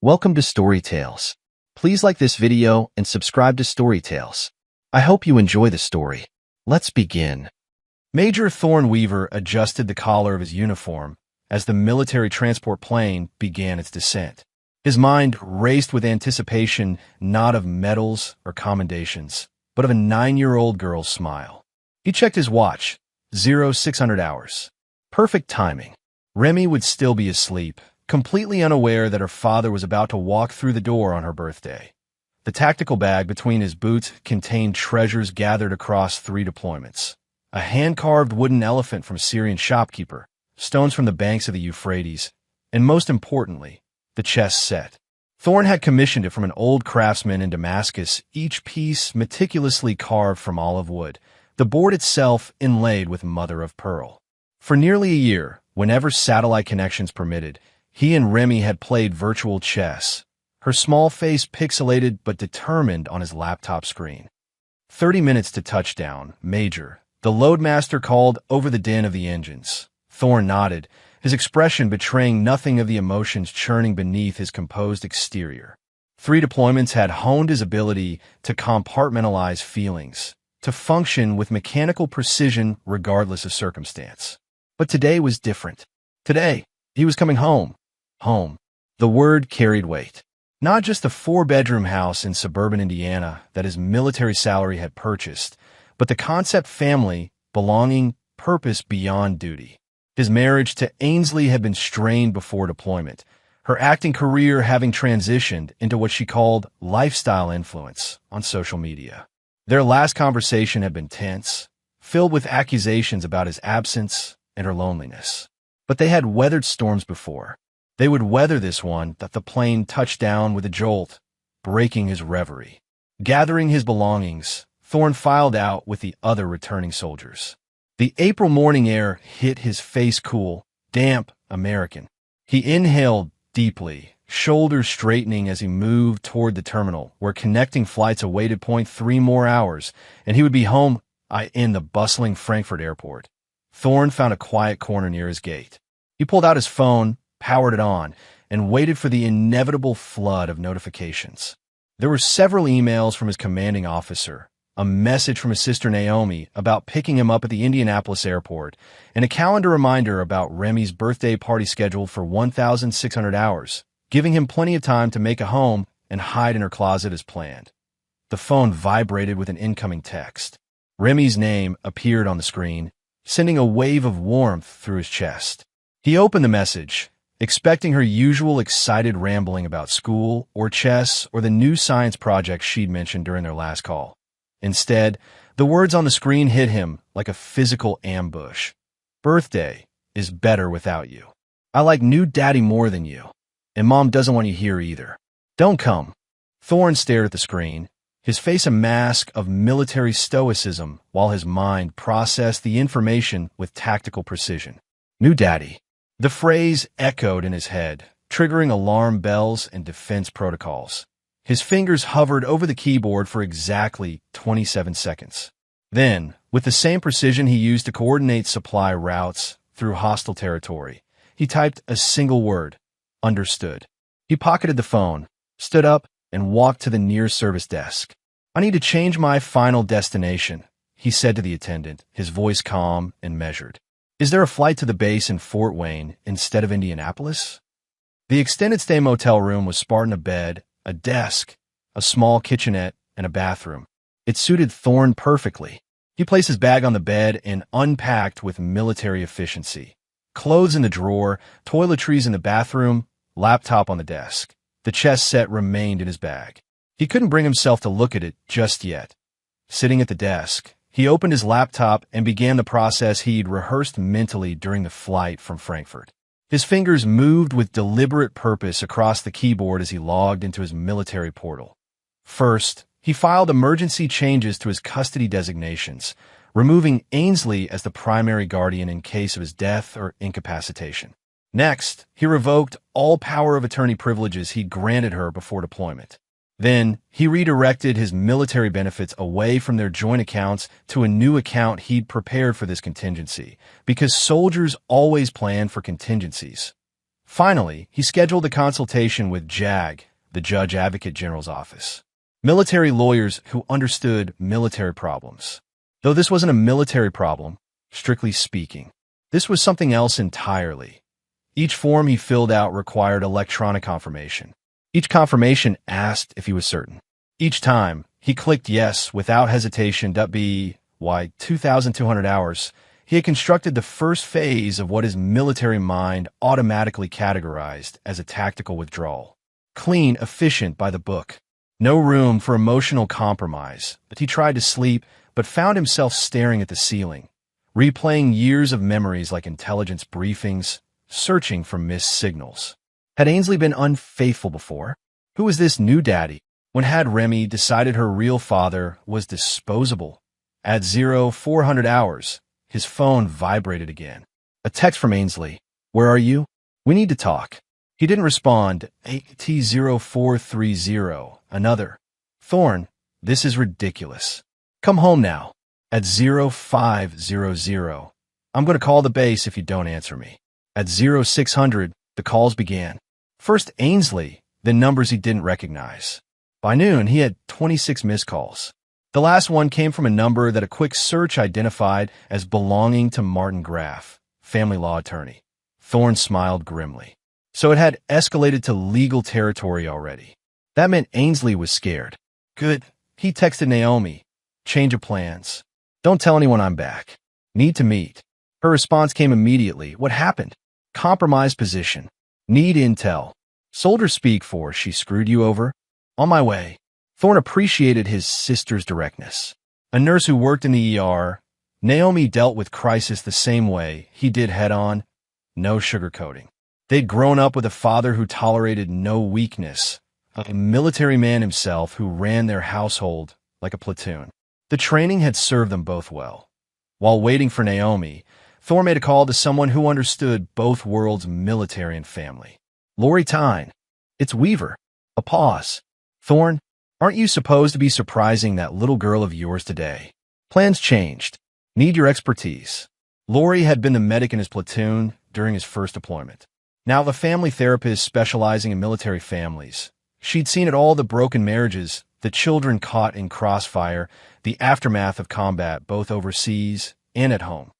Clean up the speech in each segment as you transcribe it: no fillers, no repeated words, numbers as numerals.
Welcome to Storytales. Please like this video and subscribe to Storytales. I hope you enjoy the story. Let's begin. Major Thorne Weaver adjusted the collar of his uniform as the military transport plane began its descent. His mind raced with anticipation, not of medals or commendations, but of a 9-year-old girl's smile. He checked his watch. 0600 hours. Perfect timing. Remy would still be asleep, completely unaware that her father was about to walk through the door on her birthday. The tactical bag between his boots contained treasures gathered across 3 deployments. A hand-carved wooden elephant from a Syrian shopkeeper, stones from the banks of the Euphrates, and most importantly, the chess set. Thorne had commissioned it from an old craftsman in Damascus, each piece meticulously carved from olive wood, the board itself inlaid with mother-of-pearl. For nearly a year, whenever satellite connections permitted, he and Remy had played virtual chess, her small face pixelated but determined on his laptop screen. 30 minutes to touchdown, Major, the loadmaster called over the din of the engines. Thorne nodded, his expression betraying nothing of the emotions churning beneath his composed exterior. 3 deployments had honed his ability to compartmentalize feelings, to function with mechanical precision regardless of circumstance. But today was different. Today, he was coming home. Home. The word carried weight. Not just the 4-bedroom house in suburban Indiana that his military salary had purchased, but the concept family, belonging, purpose beyond duty. His marriage to Ainsley had been strained before deployment, her acting career having transitioned into what she called lifestyle influence on social media. Their last conversation had been tense, filled with accusations about his absence and her loneliness. But they had weathered storms before. They would weather this one that the plane touched down with a jolt, breaking his reverie. Gathering his belongings, Thorne filed out with the other returning soldiers. The April morning air hit his face cool, damp, American. He inhaled deeply, shoulders straightening as he moved toward the terminal, where connecting flights awaited. 3 more hours, and he would be home in the bustling Frankfurt airport. Thorne found a quiet corner near his gate. He pulled out his phone, powered it on, and waited for the inevitable flood of notifications. There were several emails from his commanding officer, a message from his sister Naomi about picking him up at the Indianapolis airport, and a calendar reminder about Remy's birthday party scheduled for 1,600 hours, giving him plenty of time to make a home and hide in her closet as planned. The phone vibrated with an incoming text. Remy's name appeared on the screen, sending a wave of warmth through his chest. He opened the message, expecting her usual excited rambling about school or chess or the new science project she'd mentioned during their last call. Instead, the words on the screen hit him like a physical ambush. Birthday is better without you. I like new daddy more than you. And mom doesn't want you here either. Don't come. Thorne stared at the screen, his face a mask of military stoicism while his mind processed the information with tactical precision. New daddy. The phrase echoed in his head, triggering alarm bells and defense protocols. His fingers hovered over the keyboard for exactly 27 seconds. Then, with the same precision he used to coordinate supply routes through hostile territory, he typed a single word, understood. He pocketed the phone, stood up, and walked to the near service desk. I need to change my final destination, he said to the attendant, his voice calm and measured. Is there a flight to the base in Fort Wayne instead of Indianapolis? The extended stay motel room was Spartan: a bed, a desk, a small kitchenette, and a bathroom. It suited Thorne perfectly. He placed his bag on the bed and unpacked with military efficiency. Clothes in the drawer, toiletries in the bathroom, laptop on the desk. The chess set remained in his bag. He couldn't bring himself to look at it just yet. Sitting at the desk, he opened his laptop and began the process he'd rehearsed mentally during the flight from Frankfurt. His fingers moved with deliberate purpose across the keyboard as he logged into his military portal. First, he filed emergency changes to his custody designations, removing Ainsley as the primary guardian in case of his death or incapacitation. Next, he revoked all power of attorney privileges he'd granted her before deployment. Then, he redirected his military benefits away from their joint accounts to a new account he'd prepared for this contingency, because soldiers always plan for contingencies. Finally, he scheduled a consultation with JAG, the Judge Advocate General's office. Military lawyers who understood military problems. Though this wasn't a military problem, strictly speaking, this was something else entirely. Each form he filled out required electronic confirmation. Each confirmation asked if he was certain. Each time, he clicked yes without hesitation. Why 2,200 hours, he had constructed the first phase of what his military mind automatically categorized as a tactical withdrawal. Clean, efficient, by the book. No room for emotional compromise. But he tried to sleep, but found himself staring at the ceiling, replaying years of memories like intelligence briefings, searching for missed signals. Had Ainsley been unfaithful before? Who was this new daddy? When had Remy decided her real father was disposable? At 0400 hours, his phone vibrated again. A text from Ainsley. Where are you? We need to talk. He didn't respond. AT0430. Another. Thorn, this is ridiculous. Come home now. At 0500. I'm going to call the base if you don't answer me. At 0600, the calls began. First Ainsley, then numbers he didn't recognize. By noon, he had 26 missed calls. The last one came from a number that a quick search identified as belonging to Martin Graff, family law attorney. Thorne smiled grimly. So it had escalated to legal territory already. That meant Ainsley was scared. Good. He texted Naomi. Change of plans. Don't tell anyone I'm back. Need to meet. Her response came immediately. What happened? Compromised position. Need intel. Soldier speak for she screwed you over? On my way. Thorne appreciated his sister's directness. A nurse who worked in the ER, Naomi dealt with crisis the same way he did head-on, no sugarcoating. They'd grown up with a father who tolerated no weakness, a military man himself who ran their household like a platoon. The training had served them both well. While waiting for Naomi, Thorne made a call to someone who understood both worlds, military and family. Lori Tyne. It's Weaver. A pause. Thorne, aren't you supposed to be surprising that little girl of yours today? Plans changed. Need your expertise. Lori had been the medic in his platoon during his first deployment. Now the family therapist specializing in military families. She'd seen it all, the broken marriages, the children caught in crossfire, the aftermath of combat both overseas and at home.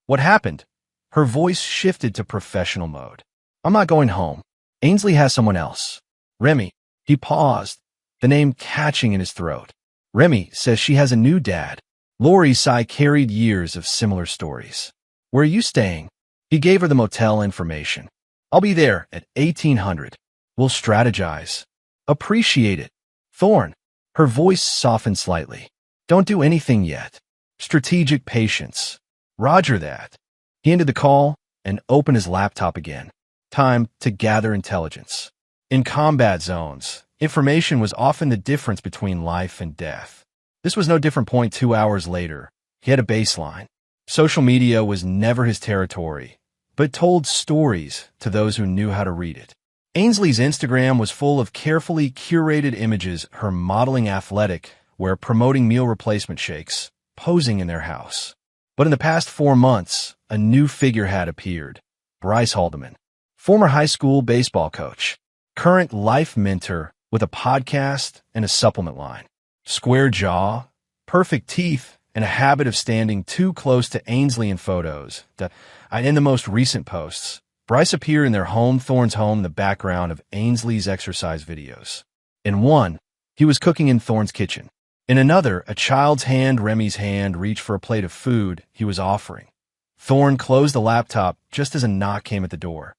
What happened? Her voice shifted to professional mode. I'm not going home. Ainsley has someone else. Remy. He paused, the name catching in his throat. Remy says she has a new dad. Lori's sigh carried years of similar stories. Where are you staying? He gave her the motel information. I'll be there at 1800. We'll strategize. Appreciate it. Thorne. Her voice softened slightly. Don't do anything yet. Strategic patience. Roger that. He ended the call and opened his laptop again. Time to gather intelligence. In combat zones, information was often the difference between life and death. This was no different. 2 hours later, he had a baseline. Social media was never his territory, but told stories to those who knew how to read it. Ainsley's Instagram was full of carefully curated images, her modeling athletic, where promoting meal replacement shakes, posing in their house. But in the past 4 months, a new figure had appeared. Bryce Haldeman, former high school baseball coach, current life mentor with a podcast and a supplement line. Square jaw, perfect teeth, and a habit of standing too close to Ainsley in photos. In the most recent posts, Bryce appeared in their home, Thorne's home, in the background of Ainsley's exercise videos. In one, he was cooking in Thorne's kitchen. In another, a child's hand, Remy's hand, reached for a plate of food he was offering. Thorne closed the laptop just as a knock came at the door.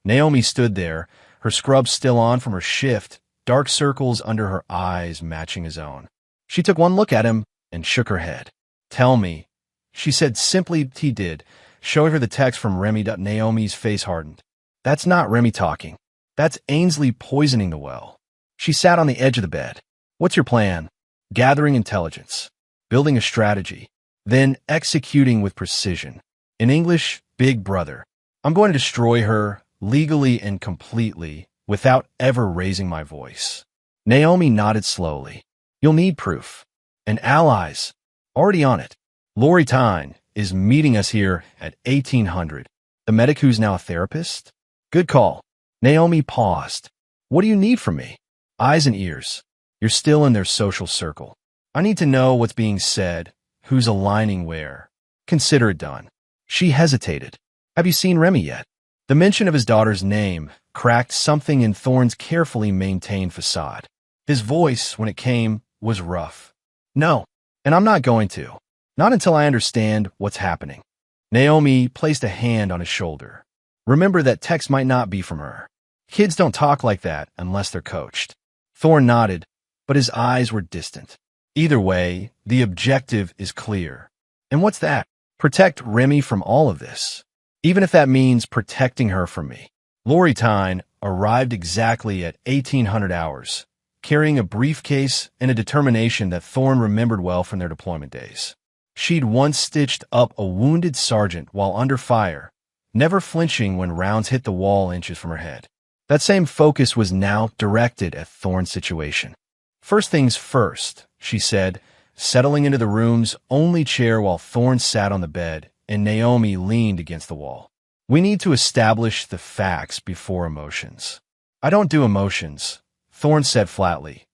Naomi stood there, her scrubs still on from her shift, dark circles under her eyes matching his own. She took one look at him and shook her head. Tell me, she said simply. He did, showing her the text from Remy. Naomi's face hardened. That's not Remy talking. That's Ainsley poisoning the well. She sat on the edge of the bed. What's your plan? Gathering intelligence, building a strategy, then executing with precision. In English, Big Brother. I'm going to destroy her legally and completely without ever raising my voice. Naomi nodded slowly. You'll need proof. And allies. Already on it. Lori Tyne is meeting us here at 1800. The medic who's now a therapist? Good call. Naomi paused. What do you need from me? Eyes and ears. You're still in their social circle. I need to know what's being said, who's aligning where. Consider it done. She hesitated. Have you seen Remy yet? The mention of his daughter's name cracked something in Thorne's carefully maintained facade. His voice, when it came, was rough. No, and I'm not going to. Not until I understand what's happening. Naomi placed a hand on his shoulder. Remember that text might not be from her. Kids don't talk like that unless they're coached. Thorne nodded, but his eyes were distant. Either way, the objective is clear. And what's that? Protect Remy from all of this. Even if that means protecting her from me. Lori Tyne arrived exactly at 1800 hours, carrying a briefcase and a determination that Thorne remembered well from their deployment days. She'd once stitched up a wounded sergeant while under fire, never flinching when rounds hit the wall inches from her head. That same focus was now directed at Thorne's situation. First things first, she said, settling into the room's only chair while Thorne sat on the bed and Naomi leaned against the wall. We need to establish the facts before emotions. I don't do emotions, Thorne said flatly.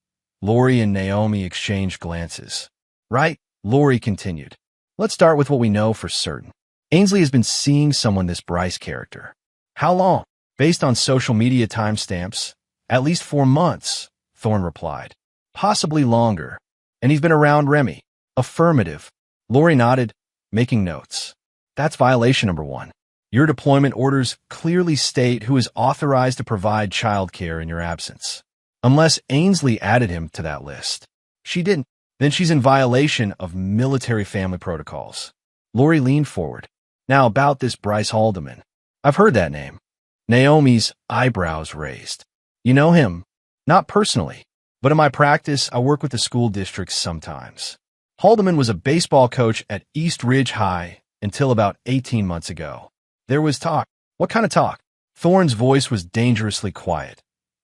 Lori and Naomi exchanged glances. Right, Lori continued. Let's start with what we know for certain. Ainsley has been seeing someone this Bryce character. How long? Based on social media timestamps, at least 4 months, Thorne replied. Possibly longer. And he's been around Remy. Affirmative. Lori nodded, making notes. That's violation number 1. Your deployment orders clearly state who is authorized to provide childcare in your absence. Unless Ainsley added him to that list. She didn't. Then she's in violation of military family protocols. Lori leaned forward. Now about this Bryce Haldeman. I've heard that name. Naomi's eyebrows raised. You know him? Not personally, but in my practice, I work with the school districts sometimes. Haldeman was a baseball coach at East Ridge High until about 18 months ago. There was talk. What kind of talk? Thorne's voice was dangerously quiet.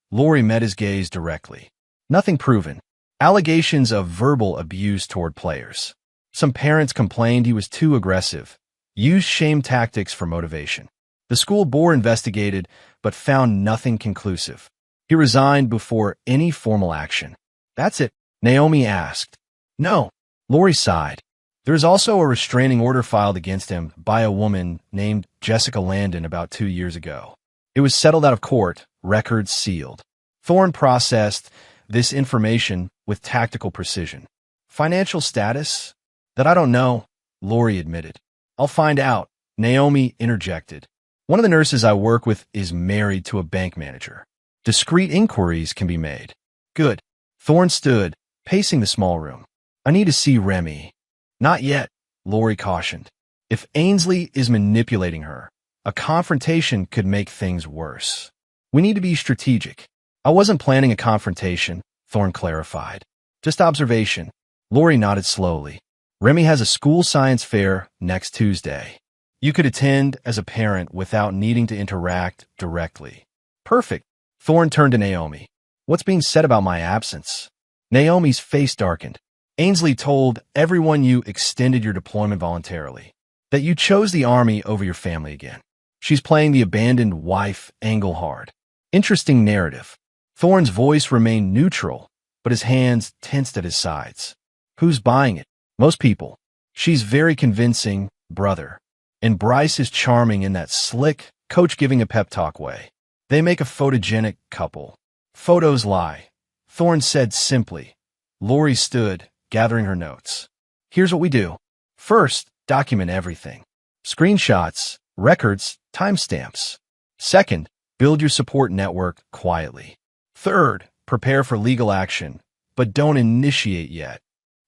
Lori met his gaze directly. Nothing proven. Allegations of verbal abuse toward players. Some parents complained he was too aggressive, used shame tactics for motivation. The school board investigated, but found nothing conclusive. He resigned before any formal action. That's it, Naomi asked. No, Lori sighed. There is also a restraining order filed against him by a woman named Jessica Landon about 2 years ago. It was settled out of court, records sealed. Thorne processed this information with tactical precision. Financial status? That I don't know, Lori admitted. I'll find out, Naomi interjected. One of the nurses I work with is married to a bank manager. Discreet inquiries can be made. Good. Thorne stood, pacing the small room. I need to see Remy. Not yet, Lori cautioned. If Ainsley is manipulating her, a confrontation could make things worse. We need to be strategic. I wasn't planning a confrontation, Thorne clarified. Just observation. Lori nodded slowly. Remy has a school science fair next Tuesday. You could attend as a parent without needing to interact directly. Perfect. Thorne turned to Naomi. What's being said about my absence? Naomi's face darkened. Ainsley told everyone you extended your deployment voluntarily, that you chose the army over your family again. She's playing the abandoned wife angle hard. Interesting narrative. Thorne's voice remained neutral, but his hands tensed at his sides. Who's buying it? Most people. She's very convincing, brother. And Bryce is charming in that slick, coach-giving a pep talk way. They make a photogenic couple. Photos lie, Thorne said simply. Lori stood, gathering her notes. Here's what we do. First, document everything. Screenshots, records, timestamps. Second, build your support network quietly. Third, prepare for legal action, but don't initiate yet.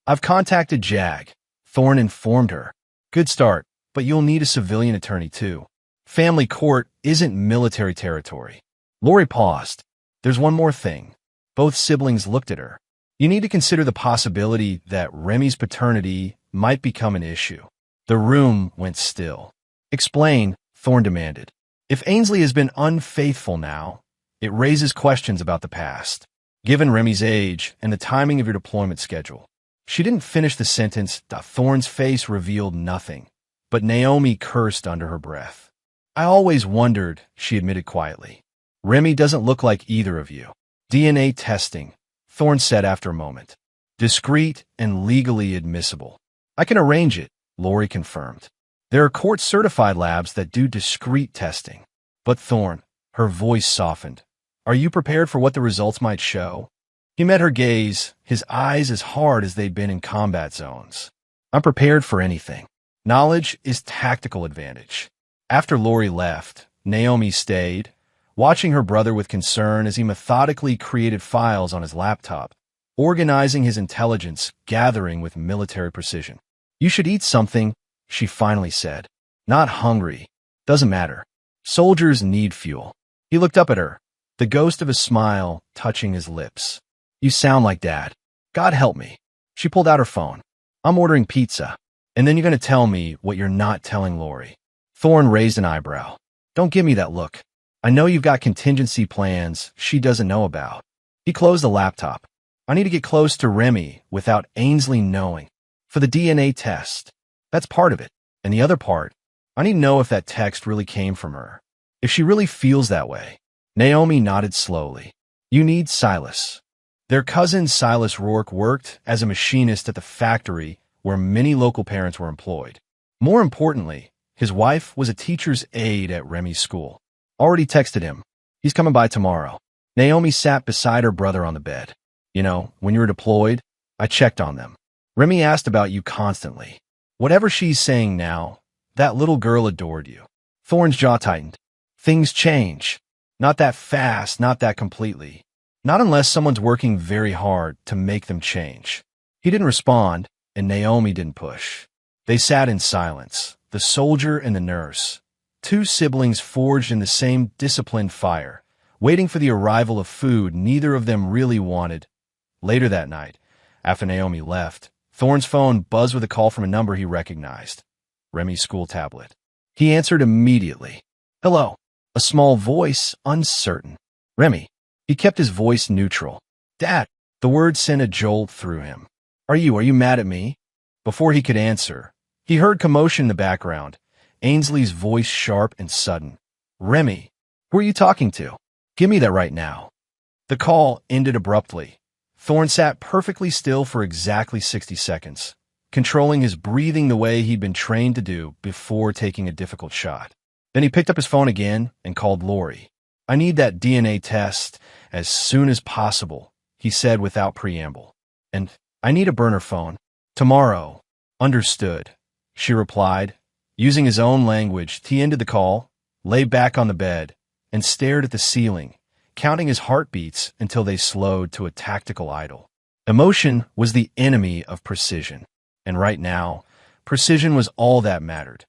I've contacted JAG. Thorne informed her. Good start, but you'll need a civilian attorney too. Family court isn't military territory. Lori paused. There's one more thing. Both siblings looked at her. You need to consider the possibility that Remy's paternity might become an issue. The room went still. Explain, Thorne demanded. If Ainsley has been unfaithful now, it raises questions about the past, given Remy's age and the timing of your deployment schedule. She didn't finish the sentence. Thorne's face revealed nothing, but Naomi cursed under her breath. I always wondered, she admitted quietly. Remy doesn't look like either of you. DNA testing, Thorne said after a moment. Discreet and legally admissible. I can arrange it, Lori confirmed. There are court-certified labs that do discreet testing. But Thorne, her voice softened. Are you prepared for what the results might show? He met her gaze, his eyes as hard as they'd been in combat zones. I'm prepared for anything. Knowledge is tactical advantage. After Lori left, Naomi stayed, watching her brother with concern as he methodically created files on his laptop, organizing his intelligence, gathering with military precision. You should eat something, she finally said. Not hungry. Doesn't matter. Soldiers need fuel. He looked up at her, the ghost of a smile touching his lips. You sound like Dad. God help me. She pulled out her phone. I'm ordering pizza. And then you're going to tell me what you're not telling Lori. Thorne raised an eyebrow. Don't give me that look. I know you've got contingency plans she doesn't know about. He closed the laptop. I need to get close to Remy without Ainsley knowing. For the DNA test. That's part of it. And the other part, I need to know if that text really came from her. If she really feels that way. Naomi nodded slowly. You need Silas. Their cousin Silas Rourke worked as a machinist at the factory where many local parents were employed. More importantly, his wife was a teacher's aide at Remy's school. Already texted him. He's coming by tomorrow. Naomi sat beside her brother on the bed. You know, when you were deployed, I checked on them. Remy asked about you constantly. Whatever she's saying now, that little girl adored you. Thorne's jaw tightened. Things change. Not that fast, not that completely. Not unless someone's working very hard to make them change. He didn't respond, and Naomi didn't push. They sat in silence, the soldier and the nurse, two siblings forged in the same disciplined fire, waiting for the arrival of food neither of them really wanted. Later that night, after Naomi left, Thorne's phone buzzed with a call from a number he recognized. Remy's school tablet. He answered immediately. Hello. A small voice, uncertain. Remy. He kept his voice neutral. Dad. The word sent a jolt through him. Are you mad at me? Before he could answer, he heard commotion in the background. Ainsley's voice sharp and sudden. Remy. Who are you talking to? Give me that right now. The call ended abruptly. Thorne sat perfectly still for exactly 60 seconds, controlling his breathing the way he'd been trained to do before taking a difficult shot. Then he picked up his phone again and called Lori. I need that DNA test as soon as possible, he said without preamble. And I need a burner phone. Tomorrow. Understood, she replied. Using his own language, he ended the call, lay back on the bed, and stared at the ceiling, counting his heartbeats until they slowed to a tactical idle. Emotion was the enemy of precision, and right now, precision was all that mattered.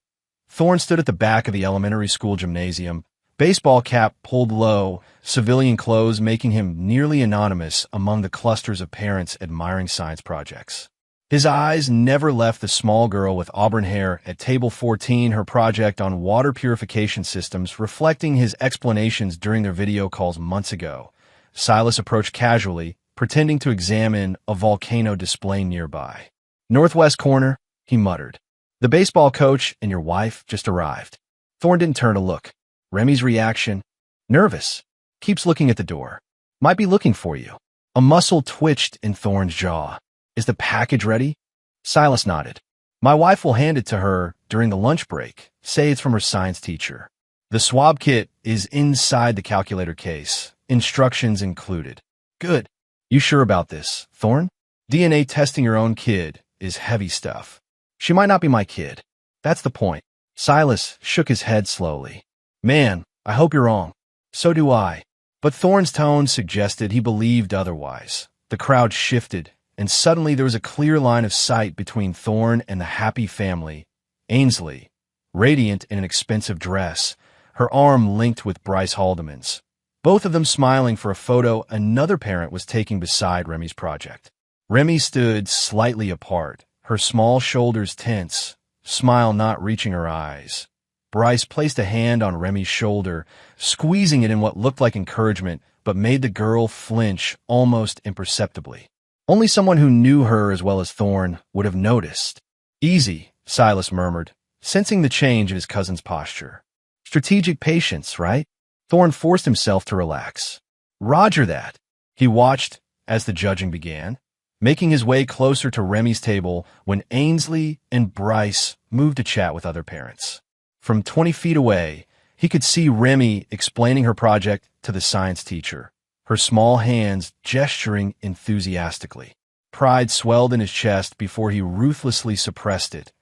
Thorne stood at the back of the elementary school gymnasium, baseball cap pulled low, civilian clothes making him nearly anonymous among the clusters of parents admiring science projects. His eyes never left the small girl with auburn hair at table 14, her project on water purification systems, reflecting his explanations during their video calls months ago. Silas approached casually, pretending to examine a volcano display nearby. Northwest corner, he muttered. The baseball coach and your wife just arrived. Thorne didn't turn to look. Remy's reaction? Nervous. Keeps looking at the door. Might be looking for you. A muscle twitched in Thorne's jaw. Is the package ready? Silas nodded. My wife will hand it to her during the lunch break. Say it's from her science teacher. The swab kit is inside the calculator case. Instructions included. Good. You sure about this, Thorne? DNA testing your own kid is heavy stuff. She might not be my kid. That's the point. Silas shook his head slowly. Man, I hope you're wrong. So do I. But Thorne's tone suggested he believed otherwise. The crowd shifted, and suddenly there was a clear line of sight between Thorne and the happy family. Ainsley, radiant in an expensive dress, her arm linked with Bryce Haldeman's. Both of them smiling for a photo another parent was taking beside Remy's project. Remy stood slightly apart, her small shoulders tense, smile not reaching her eyes. Bryce placed a hand on Remy's shoulder, squeezing it in what looked like encouragement, but made the girl flinch almost imperceptibly. Only someone who knew her as well as Thorne would have noticed. Easy, Silas murmured, sensing the change in his cousin's posture. Strategic patience, right? Thorne forced himself to relax. Roger that. He watched as the judging began, making his way closer to Remy's table when Ainsley and Bryce moved to chat with other parents. From 20 feet away, he could see Remy explaining her project to the science teacher, her small hands gesturing enthusiastically. Pride swelled in his chest before he ruthlessly suppressed it.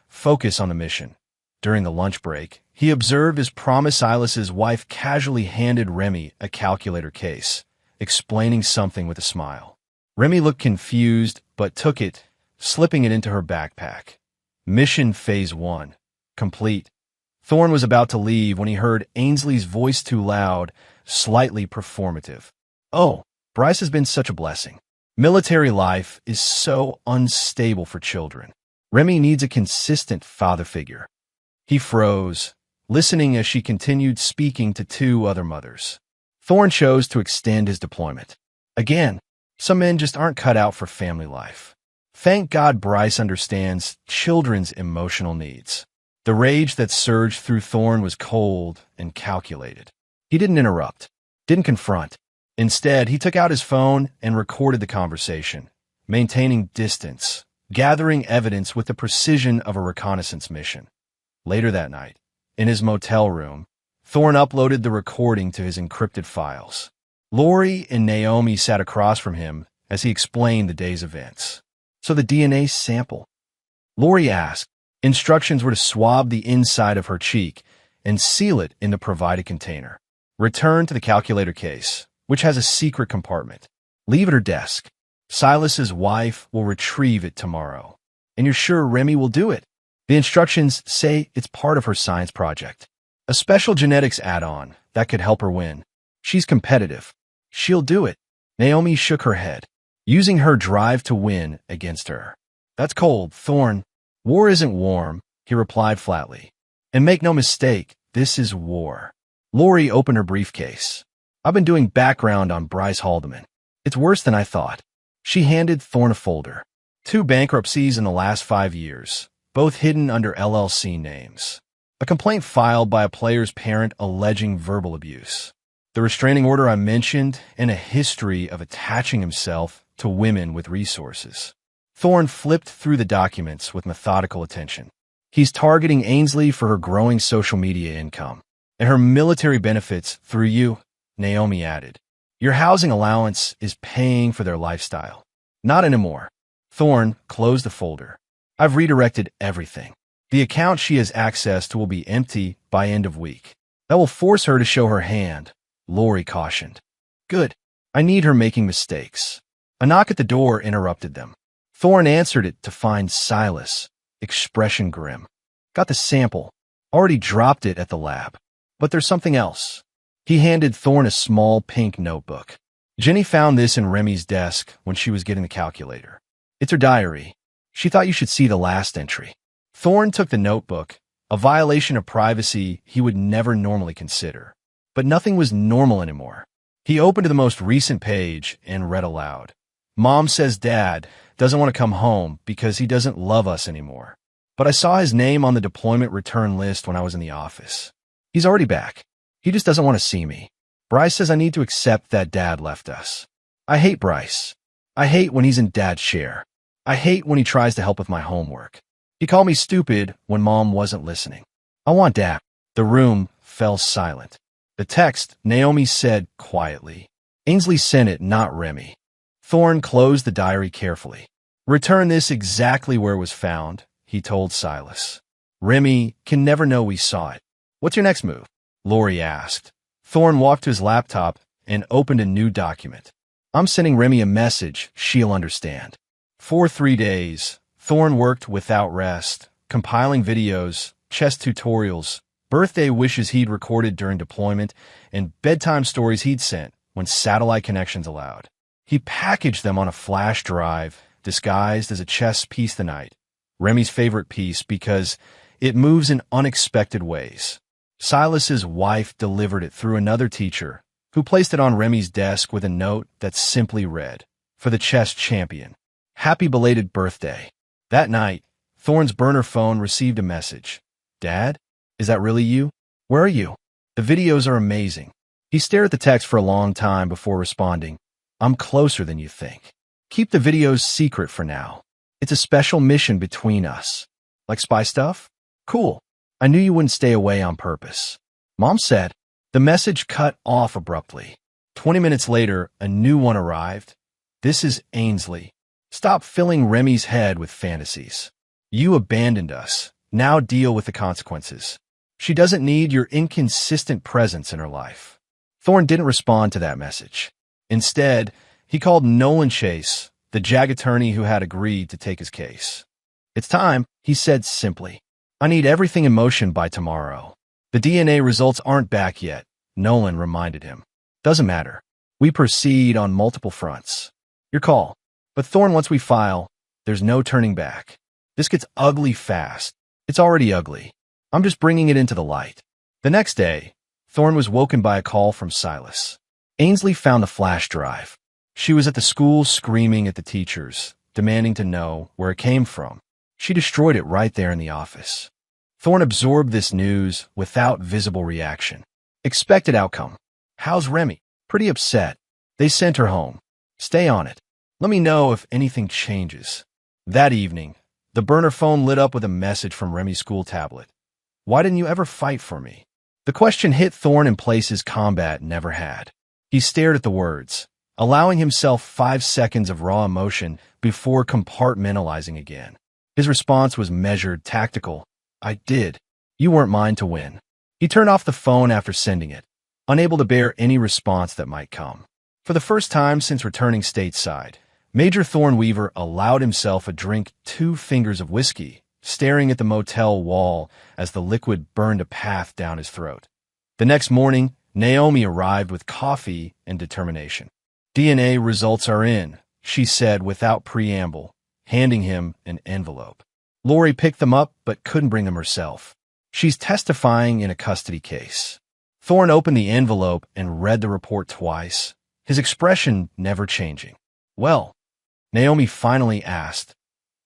Focus on the mission. During the lunch break, he observed as Promise Silas's wife casually handed Remy a calculator case, explaining something with a smile. Remy looked confused, but took it, slipping it into her backpack. Mission Phase 1. Complete. Thorne was about to leave when he heard Ainsley's voice too loud, slightly performative. Oh, Bryce has been such a blessing. Military life is so unstable for children. Remy needs a consistent father figure. He froze, listening as she continued speaking to two other mothers. Thorne chose to extend his deployment. Again, some men just aren't cut out for family life. Thank God Bryce understands children's emotional needs. The rage that surged through Thorne was cold and calculated. He didn't interrupt, didn't confront. Instead, he took out his phone and recorded the conversation, maintaining distance, gathering evidence with the precision of a reconnaissance mission. Later that night, in his motel room, Thorne uploaded the recording to his encrypted files. Lori and Naomi sat across from him as he explained the day's events. So the DNA sample? Lori asked. Instructions were to swab the inside of her cheek and seal it in the provided container. Return to the calculator case, which has a secret compartment. Leave at her desk. Silas's wife will retrieve it tomorrow. And you're sure Remy will do it? The instructions say it's part of her science project. A special genetics add-on that could help her win. She's competitive. She'll do it. Naomi shook her head, using her drive to win against her. That's cold, Thorne. War isn't warm, he replied flatly. And make no mistake, this is war. Lori opened her briefcase. I've been doing background on Bryce Haldeman. It's worse than I thought. She handed Thorne a folder. 2 bankruptcies in the last 5 years, both hidden under LLC names. A complaint filed by a player's parent alleging verbal abuse. The restraining order I mentioned, and a history of attaching himself to women with resources. Thorne flipped through the documents with methodical attention. He's targeting Ainsley for her growing social media income, and her military benefits through you, Naomi added. Your housing allowance is paying for their lifestyle. Not anymore. Thorne closed the folder. I've redirected everything. The account she has access to will be empty by end of week. That will force her to show her hand, Lori cautioned. Good. I need her making mistakes. A knock at the door interrupted them. Thorne answered it to find Silas, expression grim. Got the sample. Already dropped it at the lab. But there's something else. He handed Thorne a small pink notebook. Jenny found this in Remy's desk when she was getting the calculator. It's her diary. She thought you should see the last entry. Thorne took the notebook, a violation of privacy he would never normally consider. But nothing was normal anymore. He opened to the most recent page and read aloud. Mom says Dad doesn't want to come home because he doesn't love us anymore. But I saw his name on the deployment return list when I was in the office. He's already back. He just doesn't want to see me. Bryce says I need to accept that Dad left us. I hate Bryce. I hate when he's in Dad's chair. I hate when he tries to help with my homework. He called me stupid when Mom wasn't listening. I want Dad. The room fell silent. The text, Naomi said quietly. Ainsley sent it, not Remy. Thorne closed the diary carefully. Return this exactly where it was found, he told Silas. Remy can never know we saw it. What's your next move? Lori asked. Thorne walked to his laptop and opened a new document. I'm sending Remy a message she'll understand. For 3 days, Thorne worked without rest, compiling videos, chess tutorials, birthday wishes he'd recorded during deployment, and bedtime stories he'd sent when satellite connections allowed. He packaged them on a flash drive, disguised as a chess piece the night, Remy's favorite piece because it moves in unexpected ways. Silas's wife delivered it through another teacher, who placed it on Remy's desk with a note that simply read, For the chess champion. Happy belated birthday. That night, Thorne's burner phone received a message. Dad? Is that really you? Where are you? The videos are amazing. He stared at the text for a long time before responding, "I'm closer than you think. Keep the videos secret for now. It's a special mission between us." "Like spy stuff?" "Cool. I knew you wouldn't stay away on purpose." Mom said. The message cut off abruptly. 20 minutes later, a new one arrived. "This is Ainsley. Stop filling Remy's head with fantasies. You abandoned us. Now deal with the consequences. She doesn't need your inconsistent presence in her life." Thorne didn't respond to that message. Instead, he called Nolan Chase, the JAG attorney who had agreed to take his case. "It's time," he said simply. "I need everything in motion by tomorrow." "The DNA results aren't back yet," Nolan reminded him. "Doesn't matter. We proceed on multiple fronts." "Your call." But Thorne, once we file, there's no turning back. This gets ugly fast. It's already ugly. I'm just bringing it into the light. The next day, Thorne was woken by a call from Silas. Ainsley found the flash drive. She was at the school screaming at the teachers, demanding to know where it came from. She destroyed it right there in the office. Thorne absorbed this news without visible reaction. Expected outcome. "How's Remy?" "Pretty upset. They sent her home. Stay on it. Let me know if anything changes." That evening, the burner phone lit up with a message from Remy's school tablet. "Why didn't you ever fight for me?" The question hit Thorne in places combat never had. He stared at the words, allowing himself 5 seconds of raw emotion before compartmentalizing again. His response was measured, tactical. "I did. You weren't mine to win." He turned off the phone after sending it, unable to bear any response that might come. For the first time since returning stateside, Major Thorne Weaver allowed himself a drink, 2 fingers of whiskey, staring at the motel wall as the liquid burned a path down his throat. The next morning, Naomi arrived with coffee and determination. "DNA results are in," she said without preamble, handing him an envelope. Lori picked them up but couldn't bring them herself. "She's testifying in a custody case." Thorne opened the envelope and read the report twice, his expression never changing. "Well?" Naomi finally asked.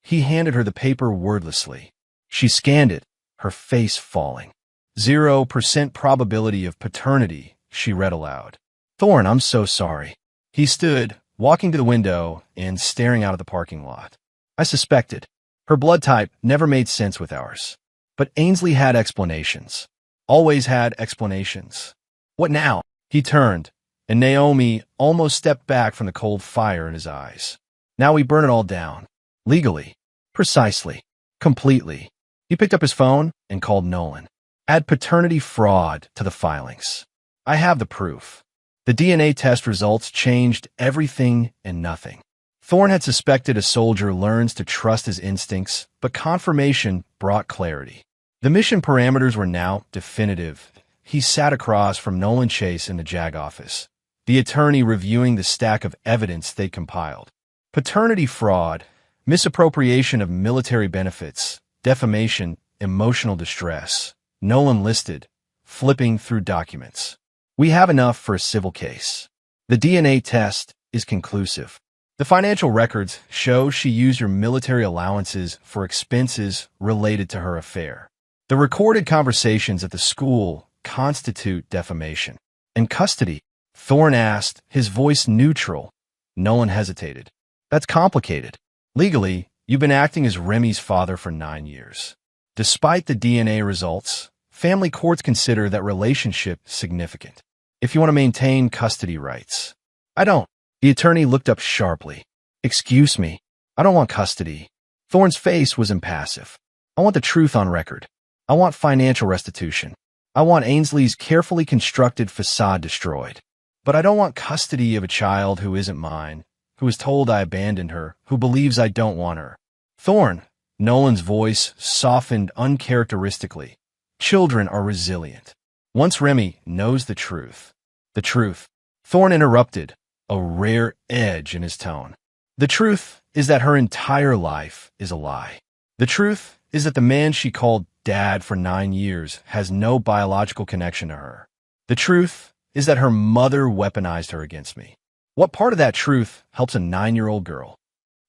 He handed her the paper wordlessly. She scanned it, her face falling. 0% probability of paternity, she read aloud. "Thorne, I'm so sorry." He stood, walking to the window and staring out at the parking lot. "I suspected. Her blood type never made sense with ours. But Ainsley had explanations. Always had explanations." "What now?" He turned, and Naomi almost stepped back from the cold fire in his eyes. "Now we burn it all down. Legally. Precisely. Completely." He picked up his phone and called Nolan. "Add paternity fraud to the filings. I have the proof." The DNA test results changed everything and nothing. Thorne had suspected a soldier learns to trust his instincts, but confirmation brought clarity. The mission parameters were now definitive. He sat across from Nolan Chase in the JAG office, the attorney reviewing the stack of evidence they compiled. Paternity fraud, misappropriation of military benefits, defamation, emotional distress. Nolan listed, flipping through documents. "We have enough for a civil case. The DNA test is conclusive. The financial records show she used your military allowances for expenses related to her affair. The recorded conversations at the school constitute defamation." "And custody?" Thorne asked, his voice neutral. Nolan hesitated. "That's complicated. Legally, you've been acting as Remy's father for 9 years. Despite the DNA results, family courts consider that relationship significant. If you want to maintain custody rights." "I don't." The attorney looked up sharply. "Excuse me. I don't want custody." Thorne's face was impassive. "I want the truth on record. I want financial restitution. I want Ainsley's carefully constructed facade destroyed. But I don't want custody of a child who isn't mine, who is told I abandoned her, who believes I don't want her." "Thorne," Nolan's voice softened uncharacteristically. "Children are resilient. Once Remy knows the truth." "The truth," Thorne interrupted, a rare edge in his tone. "The truth is that her entire life is a lie. The truth is that the man she called Dad for 9 years has no biological connection to her. The truth is that her mother weaponized her against me. What part of that truth helps a 9-year-old girl?"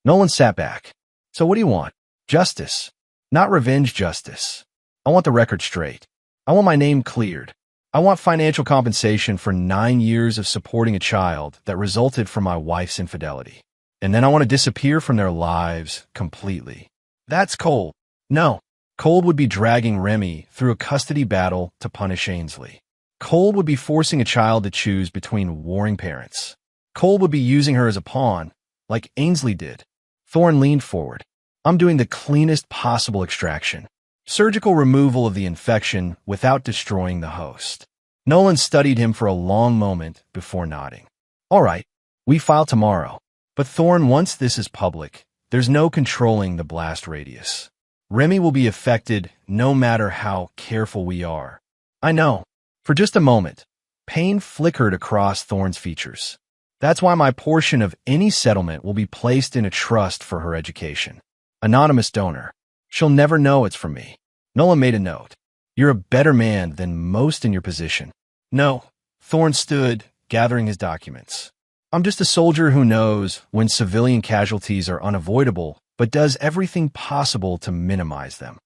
Nolan sat back. "So what do you want?" "Justice. Not revenge justice. I want the record straight. I want my name cleared. I want financial compensation for 9 years of supporting a child that resulted from my wife's infidelity. And then I want to disappear from their lives completely. That's cold. No. Cold would be dragging Remy through a custody battle to punish Ainsley. Cold would be forcing a child to choose between warring parents. Cold would be using her as a pawn, like Ainsley did. Thorne leaned forward. I'm doing the cleanest possible extraction. Surgical removal of the infection without destroying the host. Nolan studied him for a long moment before nodding. All right, we file tomorrow. But Thorne, once this is public, there's no controlling the blast radius. Remy will be affected no matter how careful we are. I know. For just a moment, pain flickered across Thorne's features. That's why my portion of any settlement will be placed in a trust for her education. Anonymous donor. She'll never know it's from me. Nolan made a note. You're a better man than most in your position. No. Thorne stood, gathering his documents. I'm just a soldier who knows when civilian casualties are unavoidable, but does everything possible to minimize them.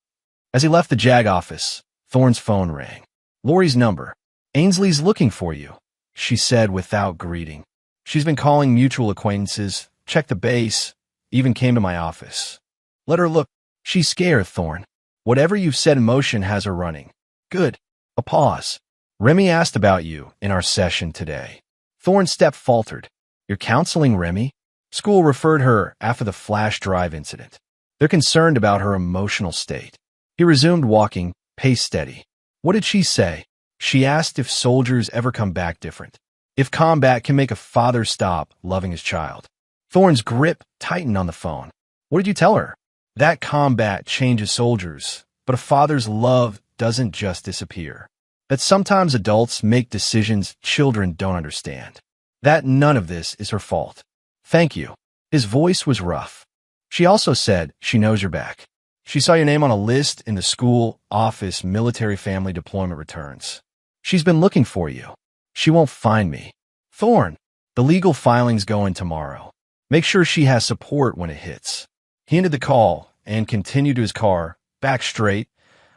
As he left the JAG office, Thorne's phone rang. Lori's number. Ainsley's looking for you, she said without greeting. She's been calling mutual acquaintances, checked the base, even came to my office. Let her look. She's scared, Thorne. Whatever you've set in motion has her running. Good. A pause. Remy asked about you in our session today. Thorne's step faltered. You're counseling Remy? School referred her after the flash drive incident. They're concerned about her emotional state. He resumed walking, pace steady. What did she say? She asked if soldiers ever come back different. If combat can make a father stop loving his child. Thorne's grip tightened on the phone. What did you tell her? That combat changes soldiers, but a father's love doesn't just disappear. That sometimes adults make decisions children don't understand. That none of this is her fault. Thank you. His voice was rough. She also said she knows you're back. She saw your name on a list in the school office military family deployment returns. She's been looking for you. She won't find me. Thorne, the legal filing's going tomorrow. Make sure she has support when it hits. He ended the call and continued to his car, back straight,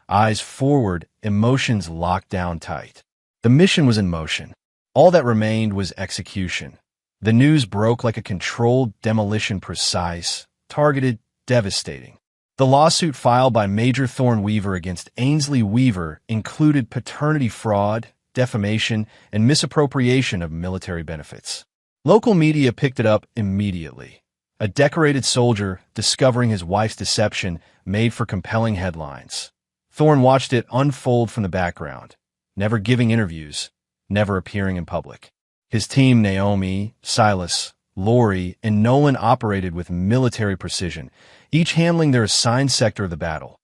eyes forward, emotions locked down tight. The mission was in motion. All that remained was execution. The news broke like a controlled demolition, precise, targeted, devastating. The lawsuit filed by Major Thorne Weaver against Ainsley Weaver included paternity fraud, defamation, and misappropriation of military benefits. Local media picked it up immediately. A decorated soldier discovering his wife's deception made for compelling headlines. Thorne watched it unfold from the background, never giving interviews, never appearing in public. His team, Naomi, Silas, Lori, and Nolan, operated with military precision, each handling their assigned sector of the battle.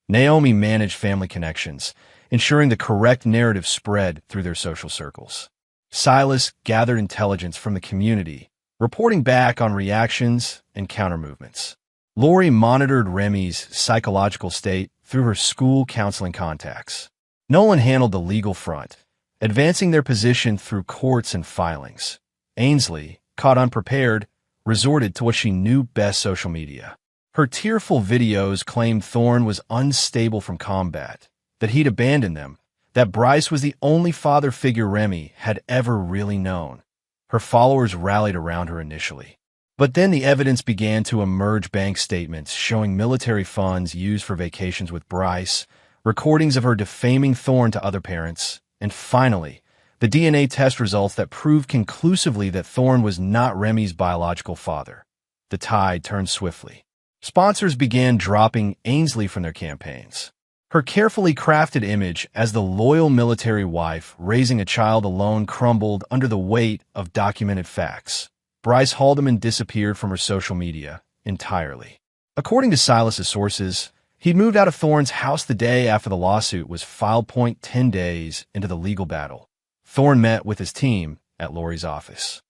Naomi managed family connections, ensuring the correct narrative spread through their social circles. Silas gathered intelligence from the community, reporting back on reactions and countermovements. Lori monitored Remy's psychological state through her school counseling contacts. Nolan handled the legal front, advancing their position through courts and filings. Ainsley, caught unprepared, resorted to what she knew best: social media. Her tearful videos claimed Thorne was unstable from combat, that he'd abandoned them, that Bryce was the only father figure Remy had ever really known. Her followers rallied around her initially. But then the evidence began to emerge: bank statements showing military funds used for vacations with Bryce, recordings of her defaming Thorne to other parents, and finally, the DNA test results that proved conclusively that Thorne was not Remy's biological father. The tide turned swiftly. Sponsors began dropping Ainsley from their campaigns. Her carefully crafted image as the loyal military wife raising a child alone crumbled under the weight of documented facts. Bryce Haldeman disappeared from her social media entirely. According to Silas's sources, he'd moved out of Thorne's house the day after the lawsuit was filed, 10 days into the legal battle. Thorne met with his team at Lori's office.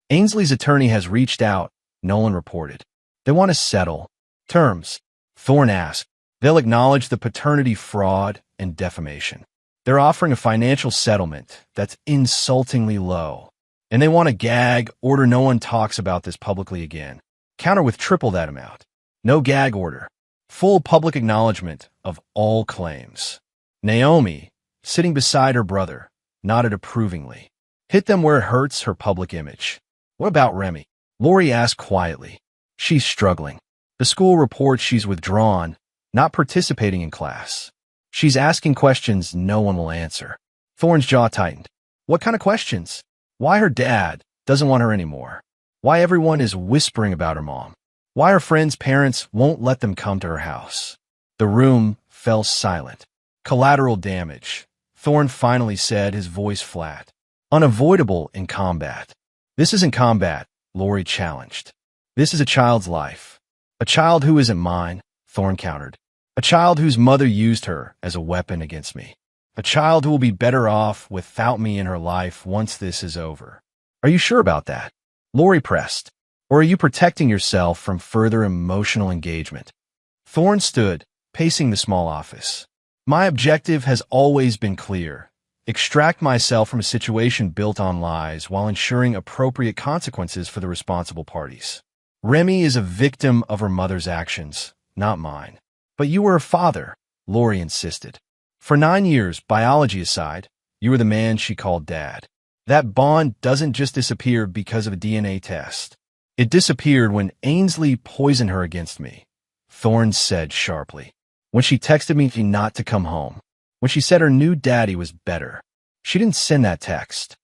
Ainsley's attorney has reached out, Nolan reported. They want to settle. Terms? Thorne asked. They'll acknowledge the paternity fraud and defamation. They're offering a financial settlement that's insultingly low. And they want a gag order. No one talks about this publicly again. Counter with triple that amount. No gag order. Full public acknowledgement of all claims. Naomi, sitting beside her brother, nodded approvingly. Hit them where it hurts her public image. What about Remy? Lori asked quietly. She's struggling. The school reports she's withdrawn, not participating in class. She's asking questions no one will answer. Thorne's jaw tightened. What kind of questions? Why her dad doesn't want her anymore? Why everyone is whispering about her mom? Why her friends' parents won't let them come to her house? The room fell silent. Collateral damage, Thorne finally said, his voice flat. Unavoidable in combat. This isn't combat, Lori challenged. This is a child's life. A child who isn't mine, Thorne countered. A child whose mother used her as a weapon against me. A child who will be better off without me in her life once this is over. Are you sure about that? Lori pressed. Or are you protecting yourself from further emotional engagement? Thorne stood, pacing the small office. My objective has always been clear. Extract myself from a situation built on lies while ensuring appropriate consequences for the responsible parties. Remy is a victim of her mother's actions, not mine. But you were her father, Lori insisted. For 9 years, biology aside, you were the man she called dad. That bond doesn't just disappear because of a DNA test. It disappeared when Ainsley poisoned her against me, Thorne said sharply. When she texted me not to come home. When she said her new daddy was better. She didn't send that text.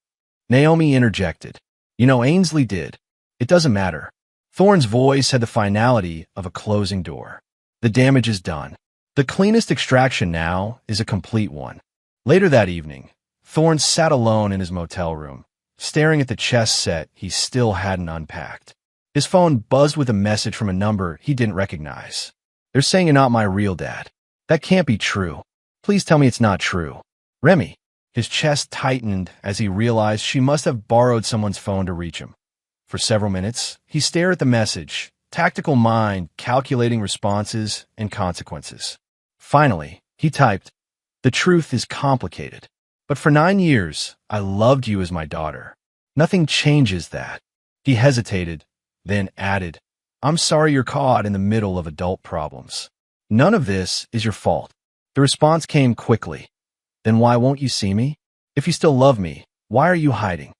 Naomi interjected. You know, Ainsley did. It doesn't matter. Thorne's voice had the finality of a closing door. The damage is done. The cleanest extraction now is a complete one. Later that evening, Thorne sat alone in his motel room, staring at the chess set he still hadn't unpacked. His phone buzzed with a message from a number he didn't recognize. They're saying you're not my real dad. That can't be true. Please tell me it's not true. Remy. His chest tightened as he realized she must have borrowed someone's phone to reach him. For several minutes, he stared at the message, tactical mind calculating responses and consequences. Finally, he typed, The truth is complicated. But for 9 years, I loved you as my daughter. Nothing changes that. He hesitated, then added, I'm sorry you're caught in the middle of adult problems. None of this is your fault. The response came quickly. Then why won't you see me? If you still love me, why are you hiding?